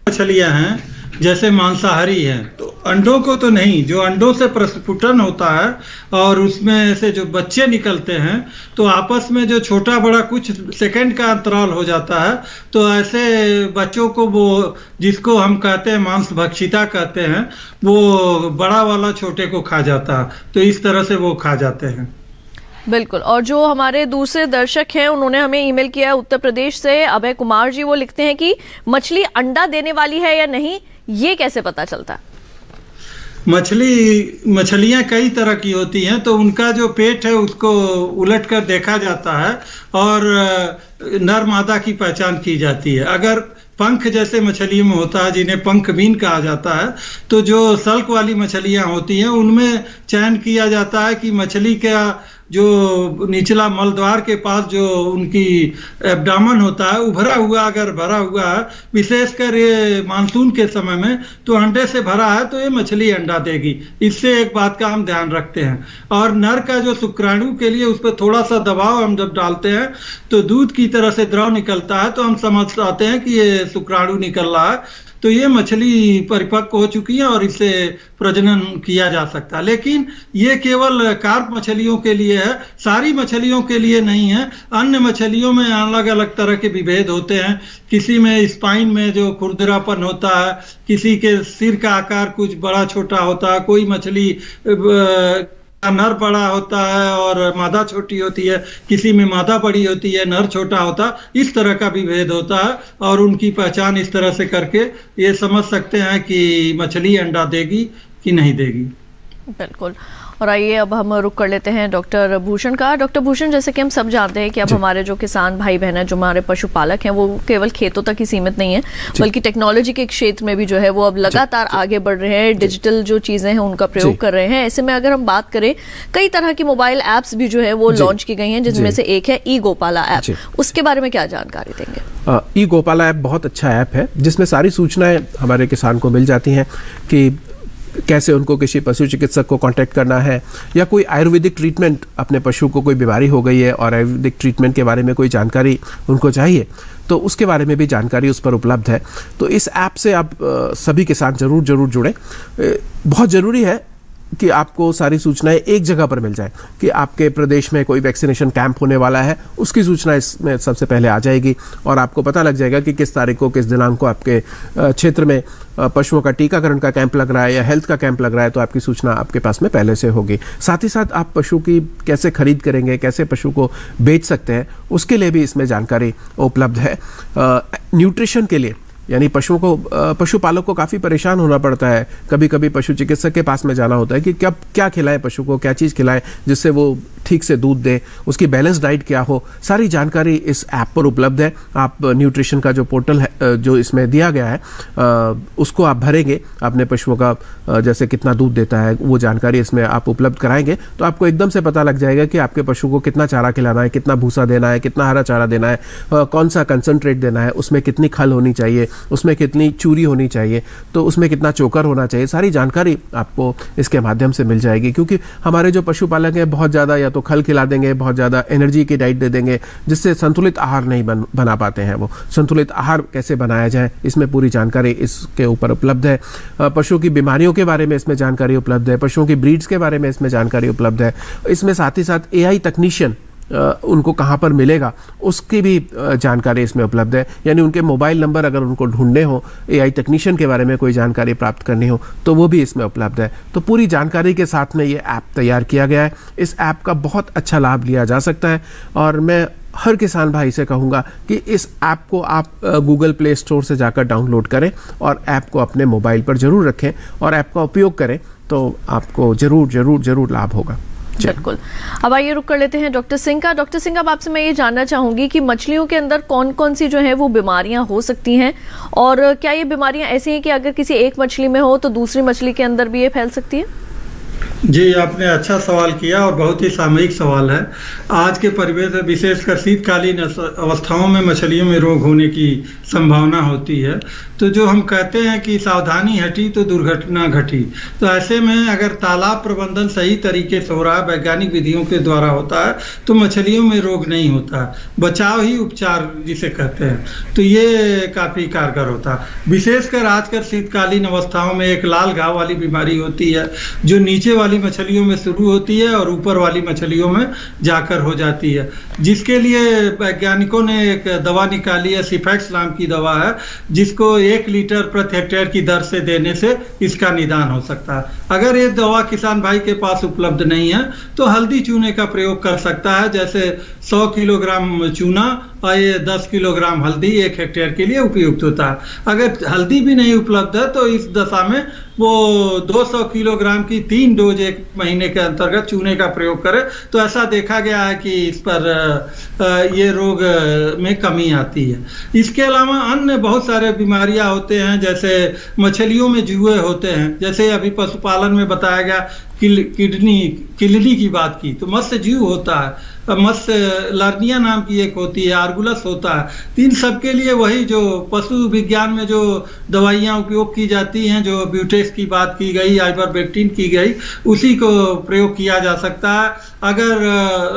मछलियां हैं जैसे मांसाहारी हैं तो अंडों को तो नहीं, जो अंडों से प्रस्फुटन होता है और उसमें से जो बच्चे निकलते हैं तो आपस में जो छोटा बड़ा कुछ सेकंड का अंतराल हो जाता है, तो ऐसे बच्चों को वो जिसको हम कहते हैं मांस भक्षिता कहते हैं, वो बड़ा वाला छोटे को खा जाता है, तो इस तरह से वो खा जाते हैं। बिल्कुल। और जो हमारे दूसरे दर्शक हैं उन्होंने हमें ईमेल किया है उत्तर प्रदेश से, अभय कुमार जी, वो लिखते हैं कि मछली अंडा देने वाली है या नहीं, ये कैसे पता चलता है? मछलियां कई तरह की होती हैं, तो उनका जो पेट है उसको उलट कर देखा जाता है और नर मादा की पहचान की जाती है। अगर पंख जैसे मछलियों में होता है जिन्हें पंखबीन कहा जाता है, तो जो सल्क वाली मछलियां होती हैं उनमें चयन किया जाता है कि मछली का जो निचला मलद्वार के पास जो उनकी एब्डामन होता है उभरा हुआ, अगर भरा हुआ है, विशेषकर ये मानसून के समय में, तो अंडे से भरा है तो ये मछली अंडा देगी। इससे एक बात का हम ध्यान रखते हैं। और नर का जो शुक्राणु के लिए उस पर थोड़ा सा दबाव हम जब डालते हैं तो दूध की तरह से द्रव निकलता है, तो हम समझ पाते हैं कि ये शुक्राणु निकल रहा है, तो ये मछली परिपक्व हो चुकी है और इससे प्रजनन किया जा सकता है। लेकिन ये केवल कार्प मछलियों के लिए है, सारी मछलियों के लिए नहीं है। अन्य मछलियों में अलग अलग तरह के विभेद होते हैं, किसी में स्पाइन में जो खुरदरापन होता है, किसी के सिर का आकार कुछ बड़ा छोटा होता है, कोई मछली नर बड़ा होता है और मादा छोटी होती है, किसी में मादा बड़ी होती है नर छोटा होता है। इस तरह का भी भेद होता है और उनकी पहचान इस तरह से करके ये समझ सकते हैं कि मछली अंडा देगी कि नहीं देगी। बिल्कुल। और आइए अब हम रुक कर लेते हैं डॉक्टर भूषण का। डॉक्टर भूषण, जैसे कि हम सब जानते हैं कि अब हमारे जो किसान भाई बहन हैं, जो हमारे पशुपालक हैं, वो केवल खेतों तक ही सीमित नहीं है, बल्कि टेक्नोलॉजी के क्षेत्र में भी जो है वो अब लगातार आगे बढ़ रहे हैं, डिजिटल जो चीजें हैं उनका प्रयोग कर रहे हैं। ऐसे में अगर हम बात करें, कई तरह की मोबाइल एप्स भी जो है वो लॉन्च की गई हैं, जिसमें से एक है ई गोपाला ऐप। उसके बारे में क्या जानकारी देंगे? ई गोपाला ऐप बहुत अच्छा ऐप है जिसमें सारी सूचनाएं हमारे किसान को मिल जाती हैं कि कैसे उनको किसी पशु चिकित्सक को कांटेक्ट करना है, या कोई आयुर्वेदिक ट्रीटमेंट, अपने पशु को कोई बीमारी हो गई है और आयुर्वेदिक ट्रीटमेंट के बारे में कोई जानकारी उनको चाहिए, तो उसके बारे में भी जानकारी उस पर उपलब्ध है। तो इस ऐप से आप सभी किसान जरूर जुड़ें। बहुत ज़रूरी है कि आपको सारी सूचनाएं एक जगह पर मिल जाए, कि आपके प्रदेश में कोई वैक्सीनेशन कैंप होने वाला है, उसकी सूचना इसमें सबसे पहले आ जाएगी और आपको पता लग जाएगा कि किस तारीख को, किस दिनांक को आपके क्षेत्र में पशुओं का टीकाकरण का कैंप लग रहा है या हेल्थ का कैंप लग रहा है, तो आपकी सूचना आपके पास में पहले से होगी। साथ ही साथ आप पशु की कैसे खरीद करेंगे, कैसे पशु को बेच सकते हैं, उसके लिए भी इसमें जानकारी उपलब्ध है। न्यूट्रिशन के लिए, यानी पशुपालक को काफ़ी परेशान होना पड़ता है, कभी कभी पशु चिकित्सक के पास में जाना होता है कि कब क्या खिलाएं पशु को, क्या चीज़ खिलाएं जिससे वो ठीक से दूध दे, उसकी बैलेंस डाइट क्या हो, सारी जानकारी इस ऐप पर उपलब्ध है। आप न्यूट्रिशन का जो पोर्टल है जो इसमें दिया गया है उसको आप भरेंगे, अपने पशुओं का जैसे कितना दूध देता है वो जानकारी इसमें आप उपलब्ध कराएंगे, तो आपको एकदम से पता लग जाएगा कि आपके पशु को कितना चारा खिलाना है, कितना भूसा देना है, कितना हरा चारा देना है, कौन सा कंसनट्रेट देना है, उसमें कितनी खल होनी चाहिए, उसमें कितनी चूरी होनी चाहिए, तो उसमें कितना चोकर होना चाहिए, सारी जानकारी आपको इसके माध्यम से मिल जाएगी। क्योंकि हमारे जो पशुपालक हैं बहुत ज़्यादा या तो खल खिला देंगे, बहुत ज़्यादा एनर्जी की डाइट दे देंगे, जिससे संतुलित आहार नहीं बना पाते हैं। वो संतुलित आहार कैसे बनाया जाए, इसमें पूरी जानकारी इसके ऊपर उपलब्ध है। पशु की बीमारियों के बारे में इसमें जानकारी उपलब्ध है, पशुओं की ब्रीड्स के बारे में इसमें जानकारी उपलब्ध है। इसमें साथ ही साथ AI तकनीशियन उनको कहाँ पर मिलेगा उसकी भी जानकारी इसमें उपलब्ध है, यानी उनके मोबाइल नंबर अगर उनको ढूंढने हो, AI तकनीशियन के बारे में कोई जानकारी प्राप्त करनी हो, तो वो भी इसमें उपलब्ध है। तो पूरी जानकारी के साथ में ये ऐप तैयार किया गया है। इस ऐप का बहुत अच्छा लाभ लिया जा सकता है और मैं हर किसान भाई से कहूँगा कि इस ऐप को आप गूगल प्ले स्टोर से जाकर डाउनलोड करें और ऐप को अपने मोबाइल पर ज़रूर रखें और ऐप का उपयोग करें, तो आपको ज़रूर लाभ होगा। बिल्कुल। अब आइए रुक कर लेते हैं डॉक्टर सिंह का। डॉक्टर सिंह, अब आपसे मैं ये जानना चाहूंगी कि मछलियों के अंदर कौन कौन सी जो है वो बीमारियां हो सकती हैं, और क्या ये बीमारियां ऐसी हैं कि अगर किसी एक मछली में हो तो दूसरी मछली के अंदर भी ये फैल सकती है? जी, आपने अच्छा सवाल किया और बहुत ही सामयिक सवाल है। आज के परिवेश में विशेषकर शीतकालीन अवस्थाओं में मछलियों में रोग होने की संभावना होती है। तो जो हम कहते हैं कि सावधानी हटी तो दुर्घटना घटी, तो ऐसे में अगर तालाब प्रबंधन सही तरीके से हो रहा है, वैज्ञानिक विधियों के द्वारा होता है, तो मछलियों में रोग नहीं होता। बचाव ही उपचार जिसे कहते हैं, तो ये काफ़ी कारगर होता है। विशेषकर आजकल शीतकालीन अवस्थाओं में एक लाल घाव वाली बीमारी होती है, जो नीचे वाली मछलियों में शुरू होती है और ऊपर वाली मछलियों में जाकर हो जाती है, जिसके लिए वैज्ञानिकों ने एक दवा निकाली है, सिफेक्स नाम की दवा है, जिसको 1 लीटर प्रति हेक्टेयर की दर से देने से इसका निदान हो सकता है। अगर ये दवा किसान भाई के पास उपलब्ध नहीं है तो हल्दी चूने का प्रयोग कर सकता है। जैसे 100 किलोग्राम चूना और ये 10 किलोग्राम हल्दी 1 हेक्टेयर के लिए उपयुक्त होता है। अगर हल्दी भी नहीं उपलब्ध है तो इस दशा में वो 200 किलोग्राम की 3 डोज 1 महीने के अंतर्गत चूने का प्रयोग करे, तो ऐसा देखा गया है कि इस पर ये रोग में कमी आती है। इसके अलावा अन्य बहुत सारे बीमारियां होते हैं, जैसे मछलियों में जुए होते हैं। जैसे अभी पशुपालन में बताया गया किडनी की बात की, तो मत्स्य जीव होता है, मत्स्य लर्निया नाम की एक होती है, आर्गुलस होता है। इन सब के लिए वही जो पशु विज्ञान में जो दवाइयाँ उपयोग की जाती हैं, जो ब्यूटेक्स की बात की गई, आइवरमेक्टिन की गई, उसी को प्रयोग किया जा सकता है। अगर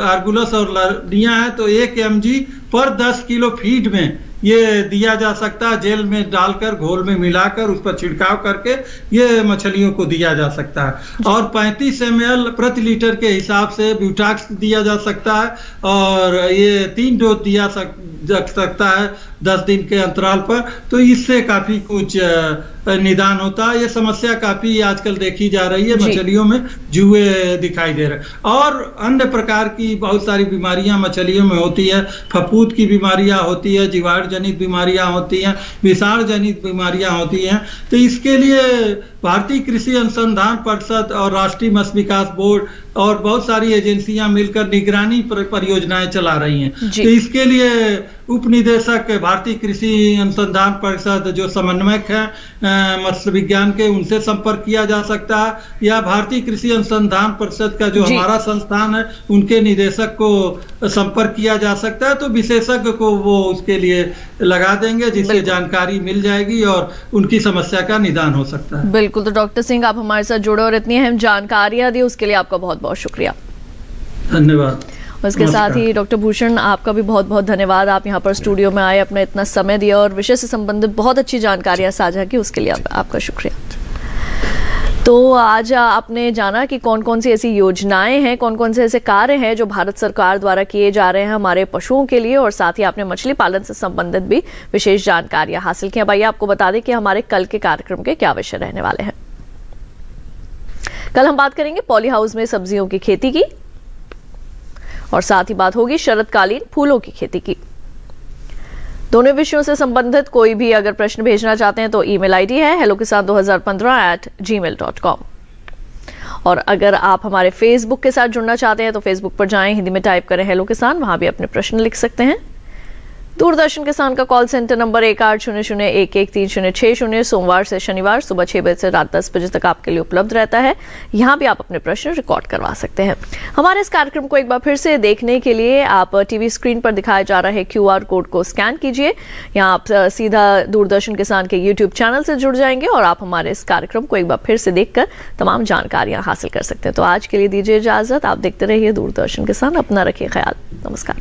आर्गुलस और लर्निया है तो 1 mg पर 10 किलो फीड में ये दिया जा सकता है। जेल में डालकर, घोल में मिलाकर, उस पर छिड़काव करके ये मछलियों को दिया जा सकता है। और 35 ml प्रति लीटर के हिसाब से ब्यूटाक्स दिया जा सकता है, और ये 3 डोज दिया जा सकता है 10 दिन के अंतराल पर। तो इससे काफी कुछ निदान होता है। ये समस्या काफी आजकल देखी जा रही है, मछलियों में जुए दिखाई दे रहे हैं। और अन्य प्रकार की बहुत सारी बीमारियां मछलियों में होती है। फफूंद की बीमारियां होती है, जीवाणु जनित बीमारियां होती हैं, विषाणु जनित बीमारियां होती हैं। तो इसके लिए भारतीय कृषि अनुसंधान परिषद और राष्ट्रीय मत्स्य विकास बोर्ड और बहुत सारी एजेंसियां मिलकर निगरानी परियोजनाएं चला रही हैं। तो इसके लिए उप निदेशक भारतीय कृषि अनुसंधान परिषद जो समन्वयक है मत्स्य विज्ञान के, उनसे संपर्क किया जा सकता है, या भारतीय कृषि अनुसंधान परिषद का जो हमारा संस्थान है उनके निदेशक को संपर्क किया जा सकता है। तो विशेषज्ञ को वो उसके लिए लगा देंगे, जिससे जानकारी मिल जाएगी और उनकी समस्या का निदान हो सकता है। बिल्कुल। तो डॉक्टर सिंह, आप हमारे साथ जुड़े और इतनी अहम जानकारियां दी, उसके लिए आपका बहुत बहुत शुक्रिया। धन्यवाद। उसके साथ ही डॉक्टर भूषण, आपका भी बहुत बहुत धन्यवाद। आप यहाँ पर स्टूडियो में आए, अपना इतना समय दिया और विषय से संबंधित बहुत अच्छी जानकारियां साझा की, उसके लिए आपका शुक्रिया। तो आज आपने जाना कि कौन कौन सी ऐसी योजनाएं हैं, कौन कौन से ऐसे कार्य हैं जो भारत सरकार द्वारा किए जा रहे हैं हमारे पशुओं के लिए, और साथ ही आपने मछली पालन से संबंधित भी विशेष जानकारियां हासिल की। अब आइए आपको बता दें कि हमारे कल के कार्यक्रम के क्या विषय रहने वाले हैं। कल हम बात करेंगे पॉली हाउस में सब्जियों की खेती की, और साथ ही बात होगी शरदकालीन फूलों की खेती की। दोनों विषयों से संबंधित कोई भी अगर प्रश्न भेजना चाहते हैं तो ईमेल आईडी है hellokisan2015@gmail.com। और अगर आप हमारे फेसबुक के साथ जुड़ना चाहते हैं तो फेसबुक पर जाएं, हिंदी में टाइप करें हेलो किसान, वहां भी अपने प्रश्न लिख सकते हैं। दूरदर्शन किसान का कॉल सेंटर नंबर 1800111360 सोमवार से शनिवार सुबह 6 बजे से रात 10 बजे तक आपके लिए उपलब्ध रहता है। यहाँ भी आप अपने प्रश्न रिकॉर्ड करवा सकते हैं। हमारे इस कार्यक्रम को एक बार फिर से देखने के लिए आप टीवी स्क्रीन पर दिखाए जा रहे QR कोड को स्कैन कीजिए। यहाँ आप सीधा दूरदर्शन किसान के YouTube चैनल से जुड़ जाएंगे और आप हमारे इस कार्यक्रम को एक बार फिर से देखकर तमाम जानकारियां हासिल कर सकते हैं। तो आज के लिए दीजिए इजाजत। आप देखते रहिए दूरदर्शन किसान। अपना रखिए ख्याल। नमस्कार।